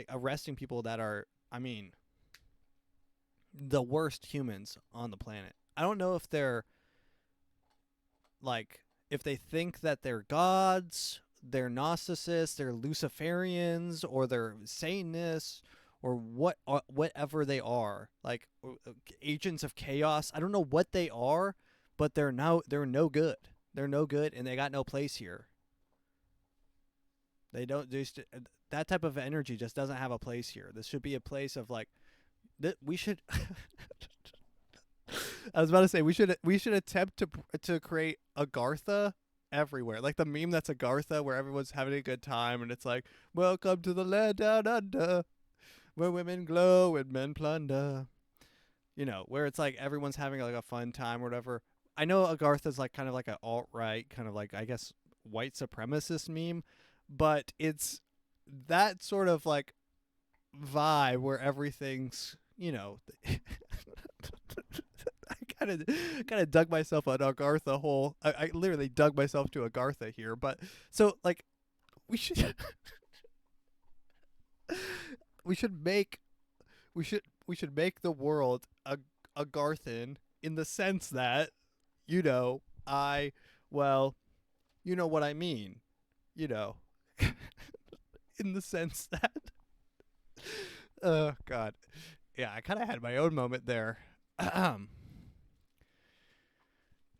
arresting people that are, the worst humans on the planet. I don't know if they're if they think that they're gods, they're Gnostics, they're Luciferians, or they're Satanists, or whatever they are, like agents of chaos. I don't know what they are, but they're no good. They're no good, and they got no place here. They don't that type of energy just doesn't have a place here. This should be a place of like we should. I was about to say we should attempt to create Agartha everywhere, like the meme that's Agartha, where everyone's having a good time, and it's like, "Welcome to the land down under, where women glow and men plunder." You know, where it's like everyone's having like a fun time or whatever. I know Agartha's like kind of like an alt-right, kind of like, I guess, white supremacist meme, but it's that sort of like vibe where everything's, you know. I kind of dug myself an Agartha hole. I literally dug myself to Agartha here, but so like we should we should make the world Agarthan, in the sense that, you know, you know what I mean, you know, in the sense that, oh God, yeah, I kind of had my own moment there.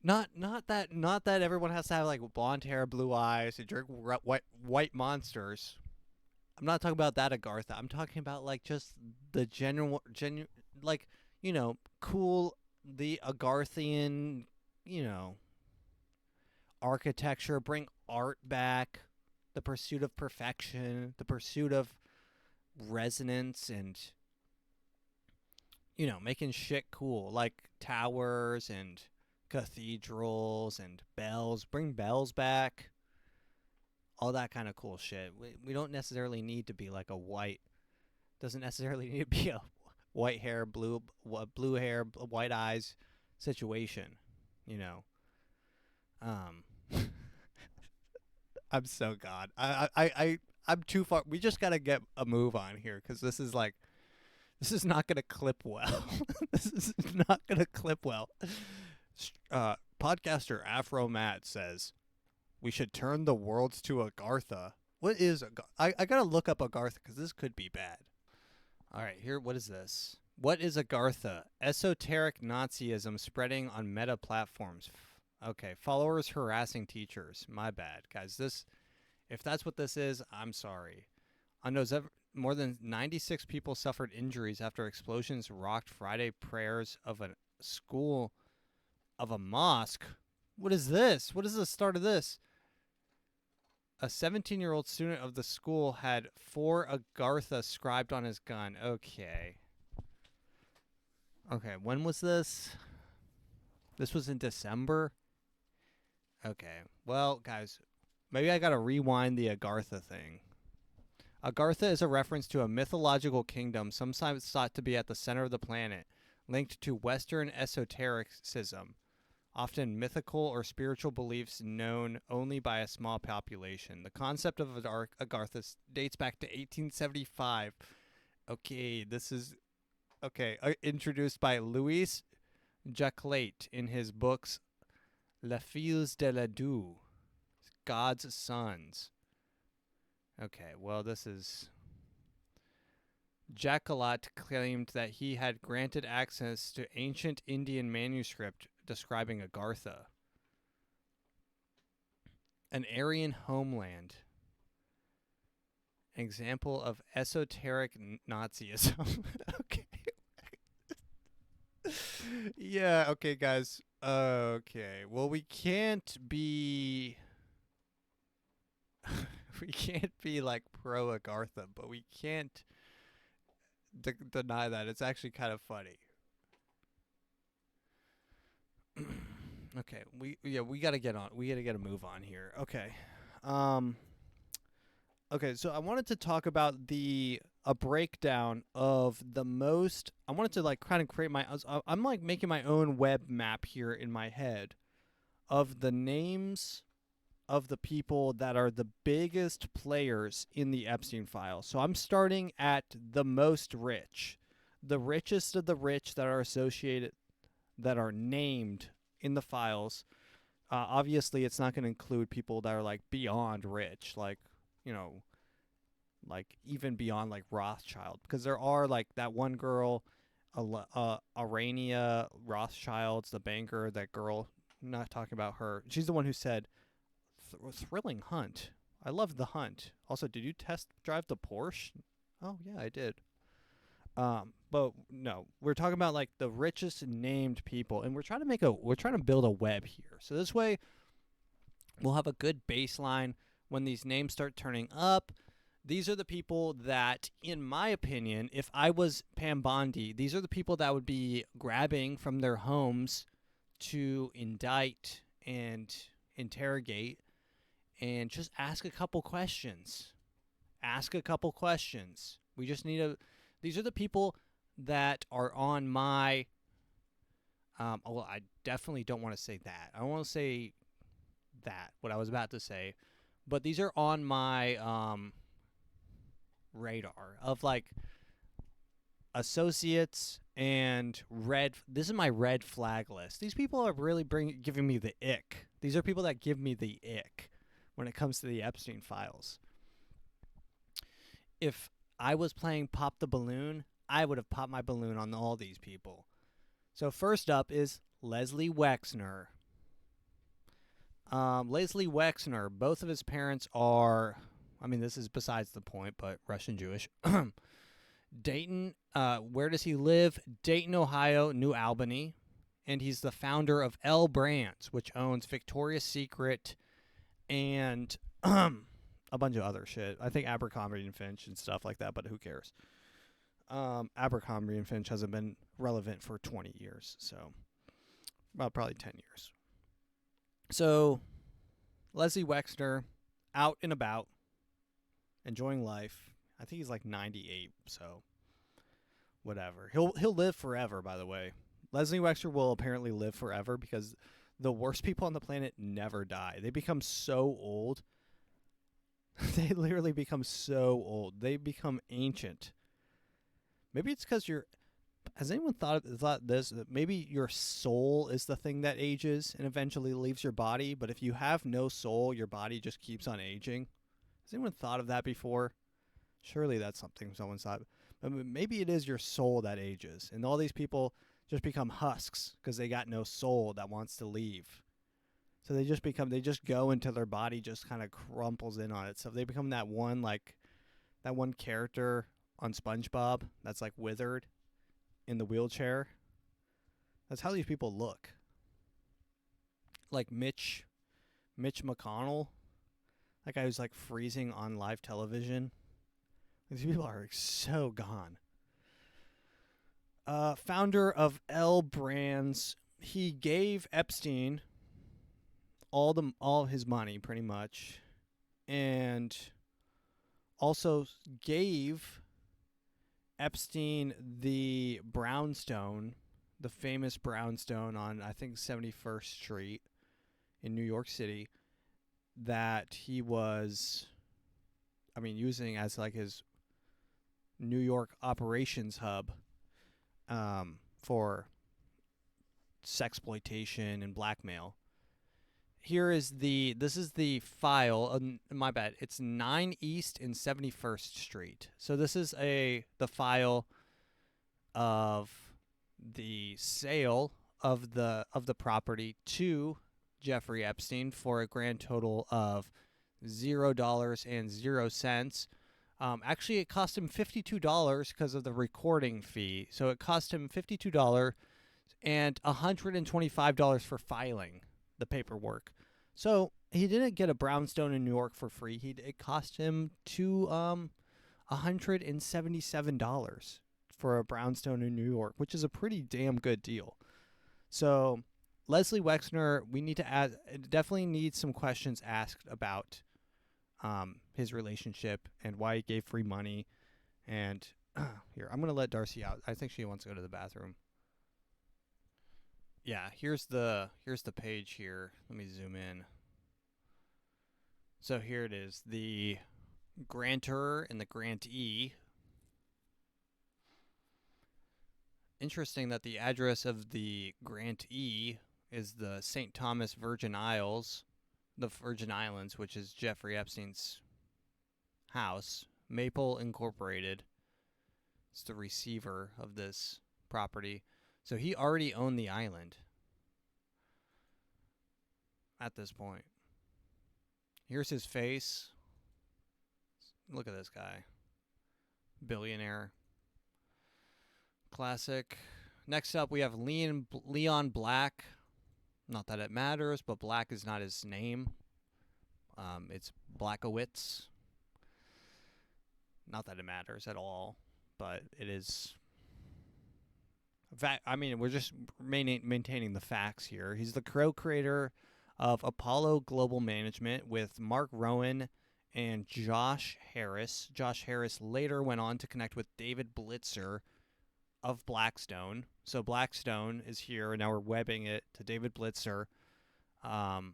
Not that everyone has to have like blonde hair, blue eyes, and drink white monsters. I'm not talking about that Agartha. I'm talking about like just the genuine, like, you know, cool, the Agarthian, you know, architecture. Bring art back, the pursuit of perfection, the pursuit of resonance, and, you know, making shit cool, like towers and cathedrals and bells. Bring bells back, all that kind of cool shit. We don't necessarily need to be like doesn't necessarily need to be a white hair, blue hair, white eyes situation, you know. I'm so God. I'm too far. We just gotta get a move on here, because this is not gonna clip well. This is not gonna clip well. Podcaster AfroMattt says we should turn the world to Agartha. What is I gotta look up Agartha, because this could be bad. All right, here. What is this? What is Agartha? Esoteric Nazism spreading on meta platforms. Okay, followers harassing teachers. My bad, guys. If that's what this is, I'm sorry. More than 96 people suffered injuries after explosions rocked Friday prayers of a school. Of a mosque? What is this? What is the start of this? A 17-year-old student of the school had 4 Agartha scribed on his gun. Okay. Okay, when was this? This was in December? Okay. Well, guys, maybe I gotta rewind the Agartha thing. Agartha is a reference to a mythological kingdom sometimes thought to be at the center of the planet, linked to Western esotericism, often mythical or spiritual beliefs known only by a small population. The concept of Agartha dates back to 1875. Okay, introduced by Louis Jacquelot in his books Les Fils de la Dieu, God's Sons. Okay, well, this is... Jacquelot claimed that he had granted access to ancient Indian manuscript describing Agartha, an Aryan homeland, example of esoteric Nazism. Okay. Yeah, okay, guys. Okay, well, we can't be... we can't be, like, pro-Agartha, but we can't deny that. It's actually kind of funny. Okay, we gotta get on. We gotta get a move on here. Okay, okay. So I wanted to talk about a breakdown of the most. I wanted to like kind of create my. I'm like making my own web map here in my head of the names of the people that are the biggest players in the Epstein file. So I'm starting at the most rich, the richest of the rich that are associated, that are named in the files. Obviously, it's not going to include people that are like beyond rich, like, you know, like even beyond like Rothschild, because there are like that one girl, Arania Rothschild's the banker. That girl, I'm not talking about her. She's the one who said, "Thrilling hunt. I love the hunt." Also, did you test drive the Porsche? Oh yeah, I did. But no, we're talking about like the richest named people, and we're trying to build a web here. So this way, we'll have a good baseline when these names start turning up. These are the people that, in my opinion, if I was Pam Bondi, these are the people that would be grabbing from their homes to indict and interrogate and just ask a couple questions. Ask a couple questions. We just need these are the people that are on my, well, I definitely don't want to say that. I don't want to say that, what I was about to say. But these are on my radar of like associates and this is my red flag list. These people are really giving me the ick. These are people that give me the ick when it comes to the Epstein files. If I was playing Pop the Balloon, I would have popped my balloon on all these people. So first up is Leslie Wexner. Leslie Wexner, both of his parents are, I mean, this is besides the point, but Russian Jewish. Dayton, where does he live? Dayton, Ohio, New Albany. And he's the founder of L Brands, which owns Victoria's Secret and a bunch of other shit. I think Abercrombie and Finch and stuff like that, but who cares? Abercrombie and Finch hasn't been relevant for 20 years, so probably 10 years. So Leslie Wexner, out and about, enjoying life. I think he's like 98, so whatever. He'll live forever, by the way. Leslie Wexner will apparently live forever because the worst people on the planet never die. They become so old. They literally become so old. They become ancient. Maybe it's because has anyone thought this? That maybe your soul is the thing that ages and eventually leaves your body, but if you have no soul, your body just keeps on aging. Has anyone thought of that before? Surely that's something someone's thought. But maybe it is your soul that ages, and all these people just become husks because they got no soul that wants to leave. So they just go until their body just kind of crumples in on itself. They become that one character on SpongeBob that's like withered in the wheelchair. That's how these people look. Like Mitch McConnell, that guy who's like freezing on live television. These people are so gone. Founder of L Brands, he gave Epstein all his money pretty much, and also gave Epstein the brownstone, the famous brownstone on, I think, 71st Street in New York City, that he was, using as like his New York operations hub for sexploitation and blackmail. This is the file. My bad. It's 9 East and 71st Street. So this is the file of the sale of the property to Jeffrey Epstein for a grand total of $0.00. Actually, it cost him $52 because of the recording fee. So it cost him $52 and $125 for filing the paperwork. So he didn't get a brownstone in New York for free. It cost him $177 for a brownstone in New York, which is a pretty damn good deal. So Leslie Wexner, definitely need some questions asked about his relationship and why he gave free money. And here, I'm gonna let Darcy out. I think she wants to go to the bathroom. Yeah, here's the page here. Let me zoom in. So here it is, the grantor and the grantee. Interesting that the address of the grantee is the St. Thomas Virgin Isles, the Virgin Islands, which is Jeffrey Epstein's house, Maple Incorporated. It's the receiver of this property. So he already owned the island at this point. Here's his face. Look at this guy. Billionaire. Classic. Next up, we have Leon Black. Not that it matters, but Black is not his name. It's Blackowitz. Not that it matters at all, but it is. I mean, we're just maintaining the facts here. He's the co-creator of Apollo Global Management with Mark Rowan and Josh Harris. Josh Harris later went on to connect with David Blitzer of Blackstone. So Blackstone is here, and now we're webbing it to David Blitzer. And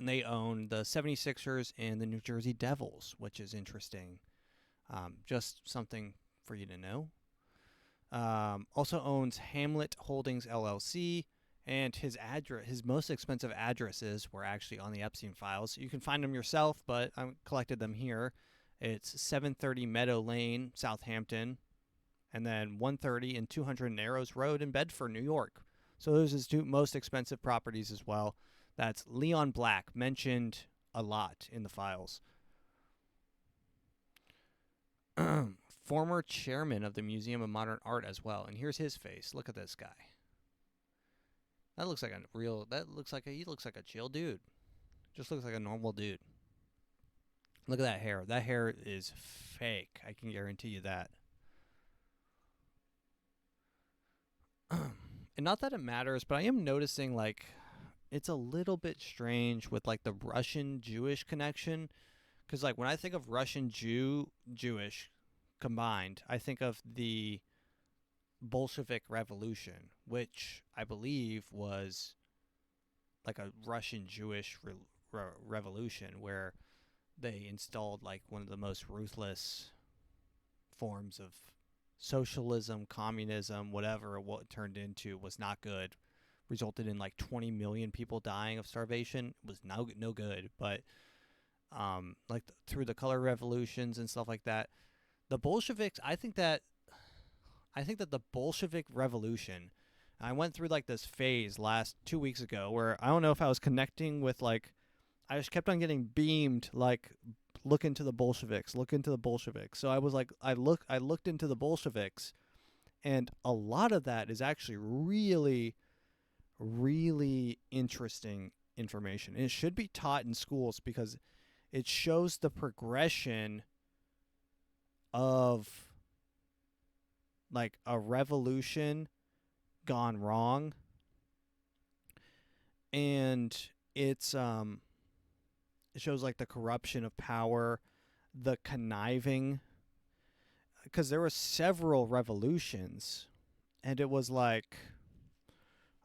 they own the 76ers and the New Jersey Devils, which is interesting. Just something for you to know. Also owns Hamlet Holdings LLC, and his most expensive addresses were actually on the Epstein files. You can find them yourself, but I collected them here. It's 730 Meadow Lane, Southampton, and then 130 and 200 Narrows Road in Bedford, New York. So those are his two most expensive properties as well. That's Leon Black, mentioned a lot in the files. Former chairman of the Museum of Modern Art as well. And here's his face. Look at this guy. He looks like a chill dude. Just looks like a normal dude. Look at that hair. That hair is fake. I can guarantee you that. And not that it matters, but I am noticing, like, it's a little bit strange with, like, the Russian-Jewish connection. Because, like, when I think of Russian-Jewish combined, I think of the Bolshevik Revolution, which I believe was, like, a Russian-Jewish revolution where they installed, like, one of the most ruthless forms of socialism, communism, whatever what it turned into was not good. Resulted in like 20 million people dying of starvation. It was no good. But through the color revolutions and stuff like that, the Bolsheviks, I think that the Bolshevik Revolution, I went through like this phase last 2 weeks ago where I don't know if I was connecting with, like, I just kept on getting beamed, like, look into the Bolsheviks. So I was like, I looked into the Bolsheviks, and a lot of that is actually really, really interesting information. And it should be taught in schools because it shows the progression of, like, a revolution gone wrong. And it's it shows, like, the corruption of power, the conniving, because there were several revolutions, and it was like,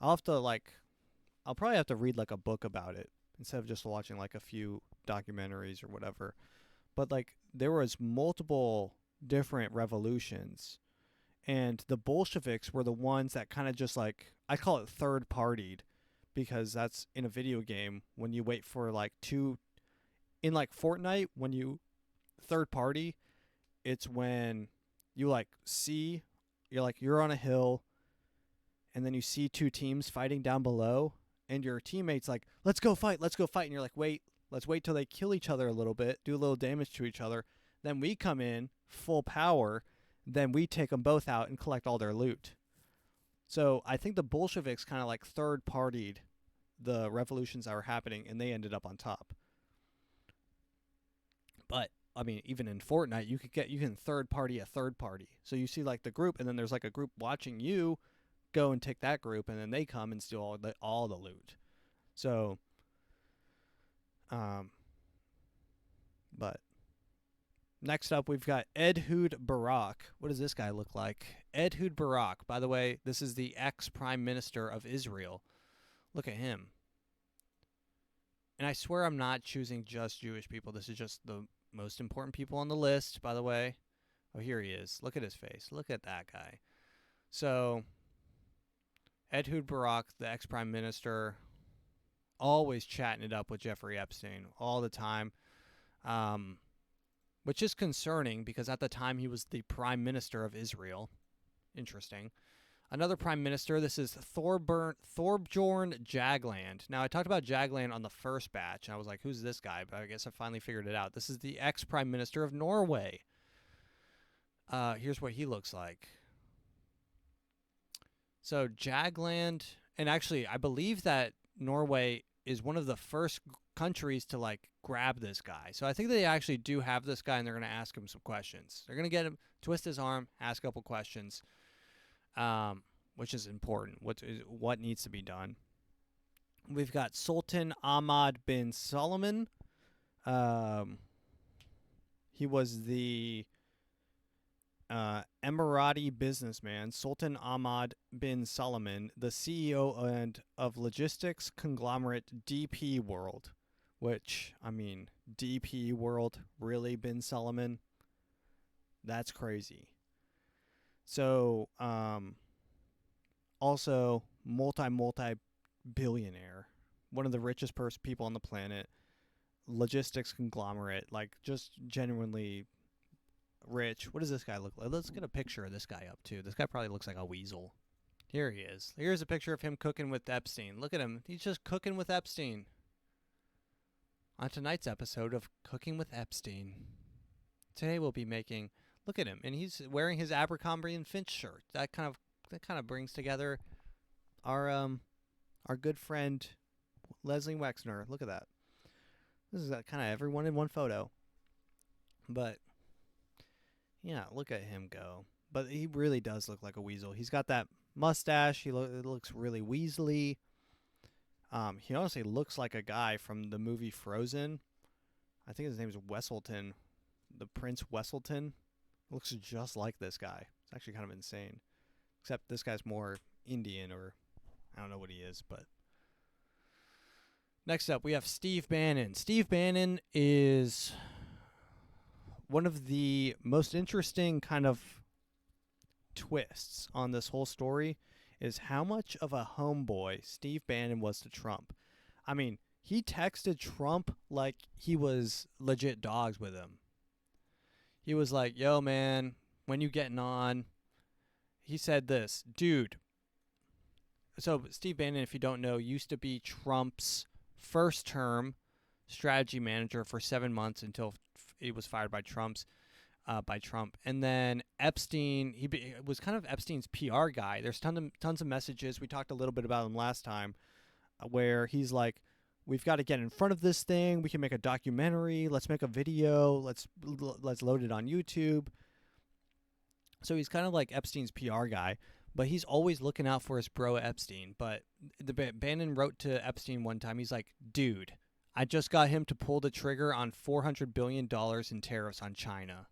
I'll probably have to read, like, a book about it instead of just watching, like, a few documentaries or whatever. But, like, there was multiple different revolutions, and the Bolsheviks were the ones that kind of just, like, I call it third-partied, because that's in a video game when you wait for, like, in, like, Fortnite, when you third party, it's when you, like, you're on a hill, and then you see two teams fighting down below, and your teammate's like, let's go fight, and you're like, wait, let's wait till they kill each other a little bit, do a little damage to each other, then we come in, full power, then we take them both out and collect all their loot. So I think the Bolsheviks kind of, like, third-partied the revolutions that were happening, and they ended up on top. But I mean, even in Fortnite, you can third party a third party. So you see, like, the group, and then there's, like, a group watching you go and take that group, and then they come and steal all the loot. So, but next up, we've got Ehud Barak. What does this guy look like? Ehud Barak. By the way, this is the ex-prime minister of Israel. Look at him. And I swear I'm not choosing just Jewish people. This is just the most important people on the list, by the way. Oh, here he is. Look at his face. Look at that guy. So, Ehud Barak, the ex-prime minister, always chatting it up with Jeffrey Epstein all the time. which is concerning because at the time he was the prime minister of Israel. Interesting. Another prime minister, this is Thorbjorn Jagland. Now, I talked about Jagland on the first batch, and I was like, who's this guy? But I guess I finally figured it out. This is the ex-prime minister of Norway. Here's what he looks like. So, Jagland, and actually, I believe that Norway is one of the first countries to, like, grab this guy. So, I think they actually do have this guy, and they're going to ask him some questions. They're going to get him, twist his arm, ask a couple questions. Which is important. What needs to be done? We've got Sultan Ahmad bin Salman. He was the Emirati businessman, Sultan Ahmad bin Salman, the CEO of logistics conglomerate DP World. Which, I mean, DP World, really, bin Salman? That's crazy. So, also multi-billionaire, one of the richest people on the planet, logistics conglomerate, like just genuinely rich. What does this guy look like? Let's get a picture of this guy up too. This guy probably looks like a weasel. Here he is. Here's a picture of him cooking with Epstein. Look at him. He's just cooking with Epstein. On tonight's episode of Cooking with Epstein. Today we'll be making... Look at him, and he's wearing his Abercrombie and Finch shirt. That kind of brings together our good friend Leslie Wexner. Look at that. This is kind of everyone in one photo. But yeah, look at him go. But he really does look like a weasel. He's got that mustache. It looks really weaselly. He honestly looks like a guy from the movie Frozen. I think his name is Wesselton, the Prince Wesselton. Looks just like this guy. It's actually kind of insane. Except this guy's more Indian, or I don't know what he is, but... Next up, we have Steve Bannon. Steve Bannon is one of the most interesting kind of twists on this whole story is how much of a homeboy Steve Bannon was to Trump. I mean, he texted Trump like he was legit dogs with him. He was like, yo, man, when you getting on? He said this, dude. So Steve Bannon, if you don't know, used to be Trump's first term strategy manager for 7 months until he was fired by Trump. And then Epstein, he was kind of Epstein's PR guy. There's tons of messages. We talked a little bit about him last time where he's like, we've got to get in front of this thing. We can make a documentary. Let's make a video. Let's load it on YouTube. So he's kind of like Epstein's PR guy, but he's always looking out for his bro Epstein. But Bannon wrote to Epstein one time. He's like, dude, I just got him to pull the trigger on $400 billion in tariffs on China.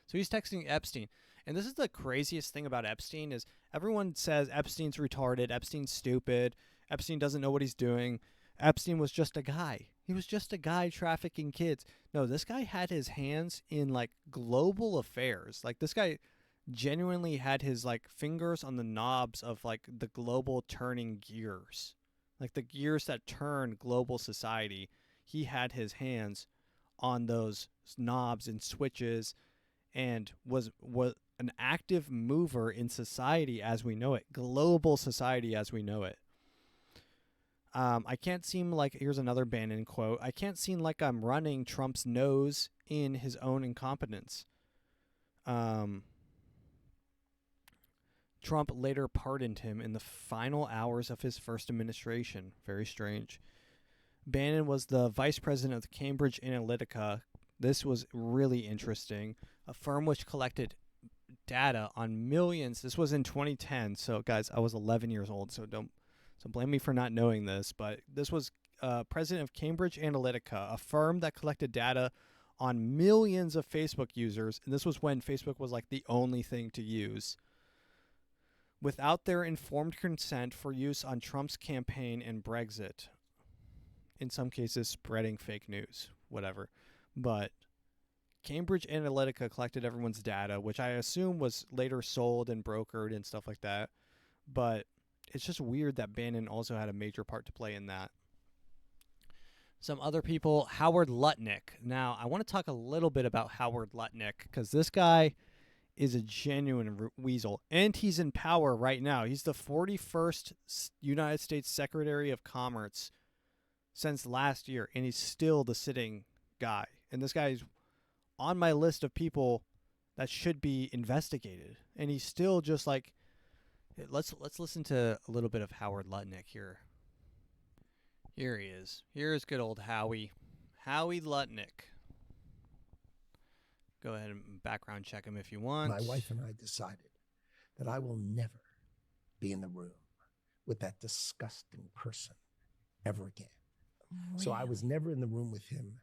So he's texting Epstein. And this is the craziest thing about Epstein is everyone says Epstein's retarded, Epstein's stupid, Epstein doesn't know what he's doing. Epstein was just a guy. He was just a guy trafficking kids. No, this guy had his hands in, like, global affairs. Like, this guy genuinely had his, like, fingers on the knobs of, like, the global turning gears. Like, the gears that turn global society. He had his hands on those knobs and switches and was an active mover in society as we know it. Global society as we know it. I can't seem like, here's another Bannon quote, I can't seem like I'm running Trump's nose in his own incompetence. Trump later pardoned him in the final hours of his first administration. Very strange. Bannon was the vice president of Cambridge Analytica. This was really interesting. A firm which collected data on millions. This was in 2010. So, guys, I was 11 years old, so blame me for not knowing this, but this was president of Cambridge Analytica, a firm that collected data on millions of Facebook users, and this was when Facebook was like the only thing to use, without their informed consent for use on Trump's campaign and Brexit. In some cases, spreading fake news, whatever. But Cambridge Analytica collected everyone's data, which I assume was later sold and brokered and stuff like that. But it's just weird that Bannon also had a major part to play in that. Some other people, Howard Lutnick. Now, I want to talk a little bit about Howard Lutnick because this guy is a genuine weasel, and he's in power right now. He's the 41st United States Secretary of Commerce since last year, and he's still the sitting guy. And this guy's on my list of people that should be investigated, and he's still just like. Let's listen to a little bit of Howard Lutnick here. Here he is. Here's good old Howie Lutnick. Go ahead and background check him if you want. My wife and I decided that I will never be in the room with that disgusting person ever again. Really? So I was never in the room with him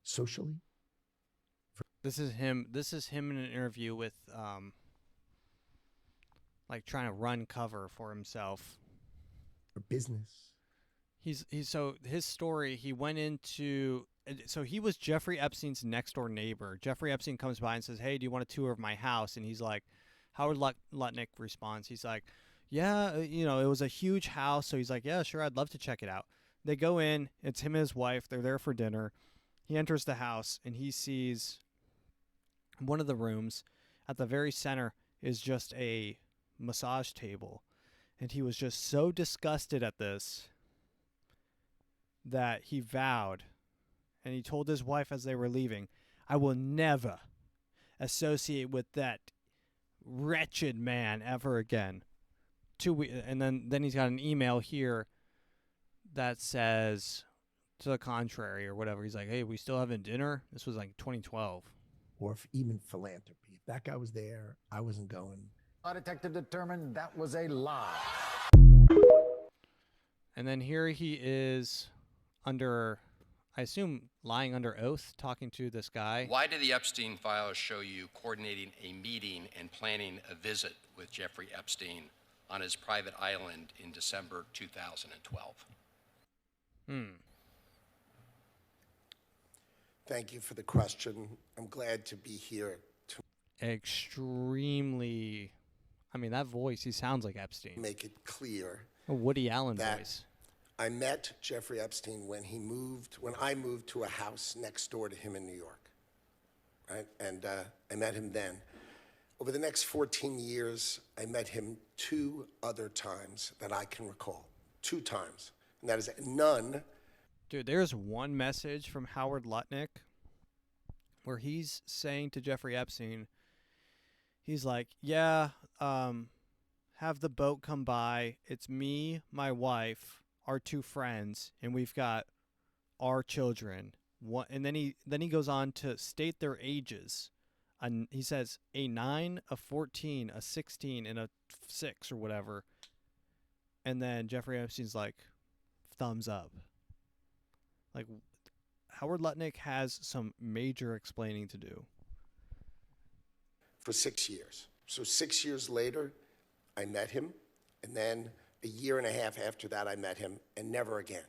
socially. This is him in an interview with like trying to run cover for himself. For business. He's so his story, he went into, so he was Jeffrey Epstein's next door neighbor. Jeffrey Epstein comes by and says, "Hey, do you want a tour of my house?" And he's like, Howard Lutnick responds, he's like, "Yeah, it was a huge house." So he's like, "Yeah, sure, I'd love to check it out." They go in, it's him and his wife, they're there for dinner. He enters the house and he sees one of the rooms. At the very center is just a massage table. And he was just so disgusted at this that he vowed, and he told his wife as they were leaving, "I will never associate with that wretched man ever again." And then he's got an email here that says to the contrary or whatever. He's like, "Hey, we still having dinner?" This was like 2012. Or if even philanthropy. If that guy was there, I wasn't going. A detective determined that was a lie. And then here he is under, I assume, lying under oath, talking to this guy. Why did the Epstein files show you coordinating a meeting and planning a visit with Jeffrey Epstein on his private island in December 2012? Thank you for the question. I'm glad to be here. Extremely, I mean, that voice, he sounds like Epstein. Make it clear. A Woody Allen voice. I met Jeffrey Epstein when I moved to a house next door to him in New York, right? And I met him then. Over the next 14 years, I met him 2 other times that I can recall. 2 times. And that is none. Dude, there's one message from Howard Lutnick where he's saying to Jeffrey Epstein, he's like, "Yeah, have the boat come by. It's me, my wife, our 2 friends, and we've got our children." And then he goes on to state their ages. And he says a 9, a 14, a 16, and a 6 or whatever. And then Jeffrey Epstein's like, thumbs up. Like, Howard Lutnick has some major explaining to do. For 6 years. So 6 years later, I met him. And then a year and a half after that, I met him, and never again.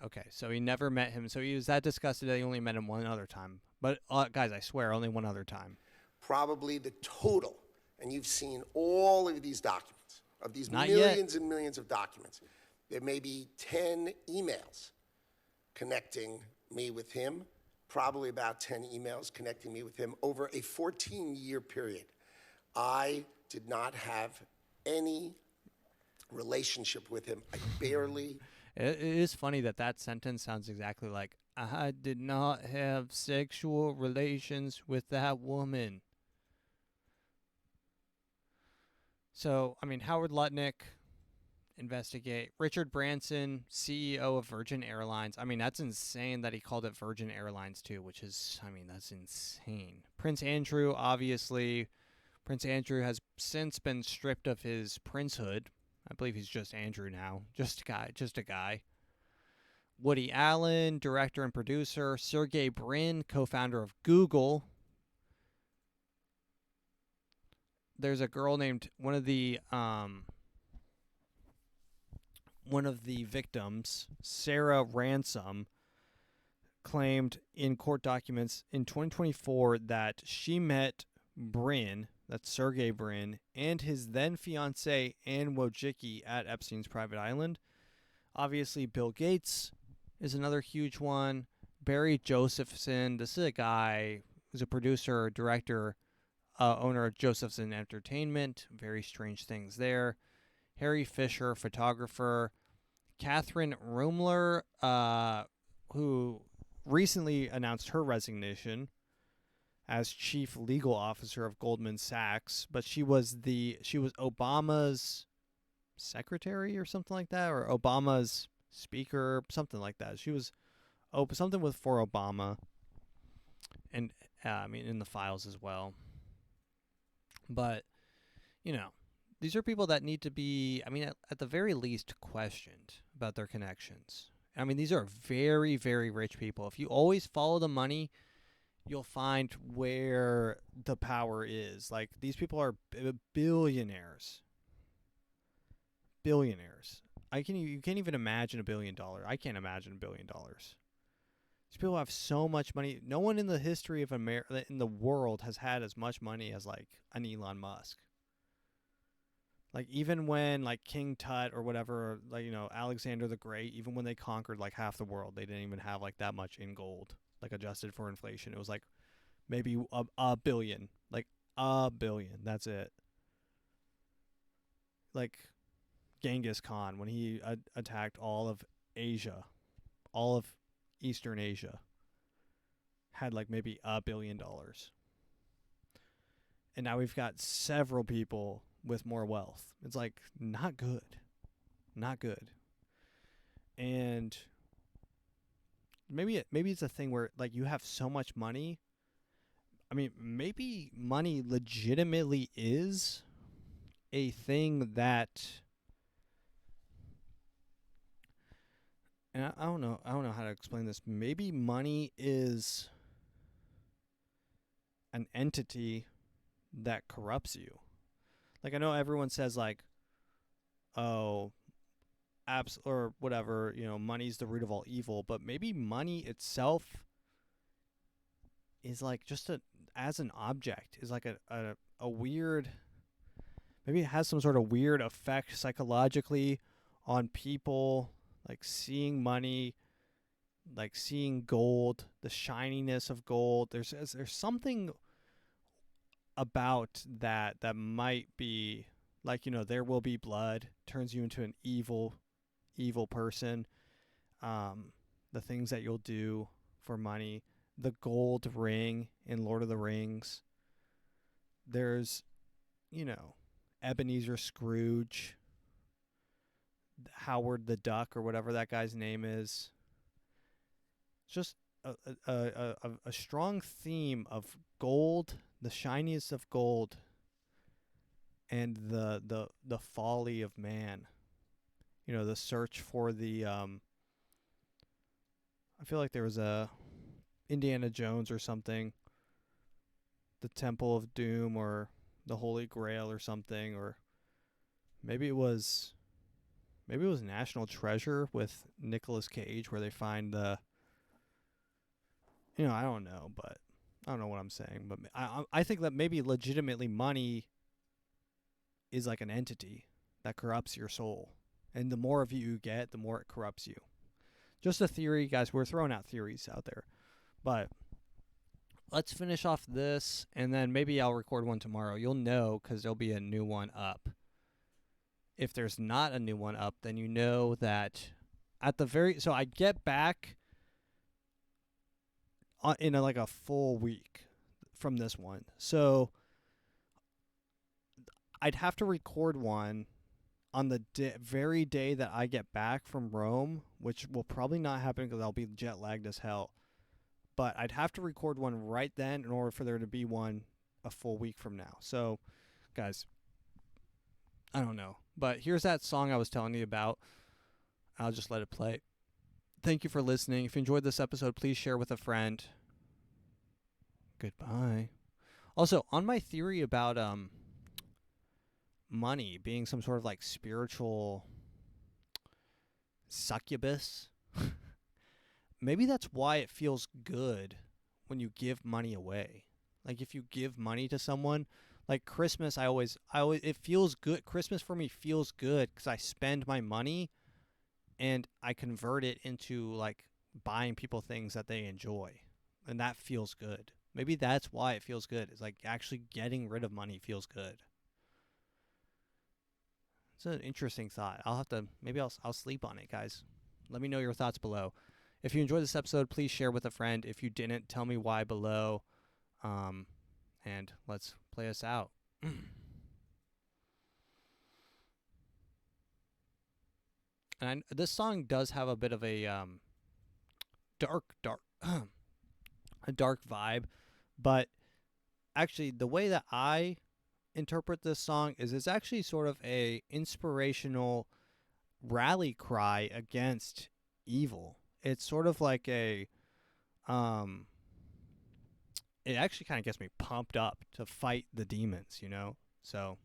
Okay, so he never met him. So he was that disgusted that he only met him one other time. But, guys, I swear, only one other time. Probably the total, and you've seen all of these documents, of these Not millions yet. and millions of documents. There may be 10 emails connecting me with him, probably about 10 emails connecting me with him over a 14-year period. I did not have any relationship with him. I barely... It is funny that sentence sounds exactly like, "I did not have sexual relations with that woman." So, I mean, Howard Lutnick, investigate. Richard Branson, CEO of Virgin Airlines. I mean, that's insane that he called it Virgin Airlines too, which is, I mean, that's insane. Prince Andrew, obviously. Prince Andrew has since been stripped of his princehood. I believe he's just Andrew now. Just a guy. Woody Allen, director and producer. Sergey Brin, co-founder of Google. There's a girl named, one of the victims, Sarah Ransom, claimed in court documents in 2024 that she met Brin, that's Sergey Brin, and his then fiancée Anne Wojcicki at Epstein's private island. Obviously, Bill Gates is another huge one. Barry Josephson, this is a guy who's a producer, director, owner of Josephson Entertainment. Very strange things there. Harry Fisher, photographer. Catherine Rumler, who recently announced her resignation as chief legal officer of Goldman Sachs, but she was Obama's secretary or something like that, or Obama's speaker, something like that. She was something for Obama, and in the files as well. But these are people that need to be, at the very least, questioned about their connections. These are very, very rich people. If you always follow the money, you'll find where the power is. Like, these people are billionaires. Billionaires. You can't even imagine $1 billion. I can't imagine $1 billion. These people have so much money. No one in the history of America, in the world, has had as much money as like an Elon Musk. Like, even when like King Tut or whatever, like, Alexander the Great, even when they conquered like half the world, they didn't even have like that much in gold, like adjusted for inflation. It was like maybe a billion, like a billion. That's it. Like Genghis Khan, when he attacked all of Asia, all of Eastern Asia, had like maybe $1 billion. And now we've got several people with more wealth. It's like not good. Not good. And maybe it's a thing where like you have so much money. Maybe money legitimately is a thing that, and I don't know how to explain this. Maybe money is an entity that corrupts you. Like, I know everyone says like, oh, or whatever, money's the root of all evil, but maybe money itself is like just as an object is like a weird, maybe it has some sort of weird effect psychologically on people, like seeing money, like seeing gold, the shininess of gold. There's something about that might be like, there will be blood, turns you into an evil person. The things that you'll do for money, the gold ring in Lord of the Rings. There's, Ebenezer Scrooge, Howard the Duck, or whatever that guy's name is. It's just a strong theme of gold, the shiniest of gold, and the folly of man. The search for the I feel like there was a Indiana Jones or something, the Temple of Doom or the Holy Grail or something, or maybe it was National Treasure with Nicolas Cage, where they find the, I don't know, but I don't know what I'm saying, but I think that maybe legitimately money is like an entity that corrupts your soul. And the more of you get, the more it corrupts you. Just a theory, guys. We're throwing out theories out there. But let's finish off this, and then maybe I'll record one tomorrow. You'll know because there'll be a new one up. If there's not a new one up, then you know that so I get back in like a full week from this one. So I'd have to record one on the very day that I get back from Rome, which will probably not happen because I'll be jet lagged as hell. But I'd have to record one right then in order for there to be one a full week from now. So, guys, I don't know. But here's that song I was telling you about. I'll just let it play. Thank you for listening. If you enjoyed this episode, please share with a friend. Goodbye. Also, on my theory about money being some sort of like spiritual succubus, maybe that's why it feels good when you give money away. Like, if you give money to someone, like Christmas, I always it feels good. Christmas for me feels good because I spend my money and I convert it into like buying people things that they enjoy, and that feels good. Maybe that's why it feels good. It's like actually getting rid of money feels good. It's an interesting thought. Maybe I'll sleep on it, guys. Let me know your thoughts below. If you enjoyed this episode, please share with a friend. If you didn't, tell me why below. And let's play us out. And this song does have a bit of a dark a dark vibe, but actually the way that I interpret this song is it's actually sort of a inspirational rally cry against evil. It's sort of like a it actually kind of gets me pumped up to fight the demons, you know? So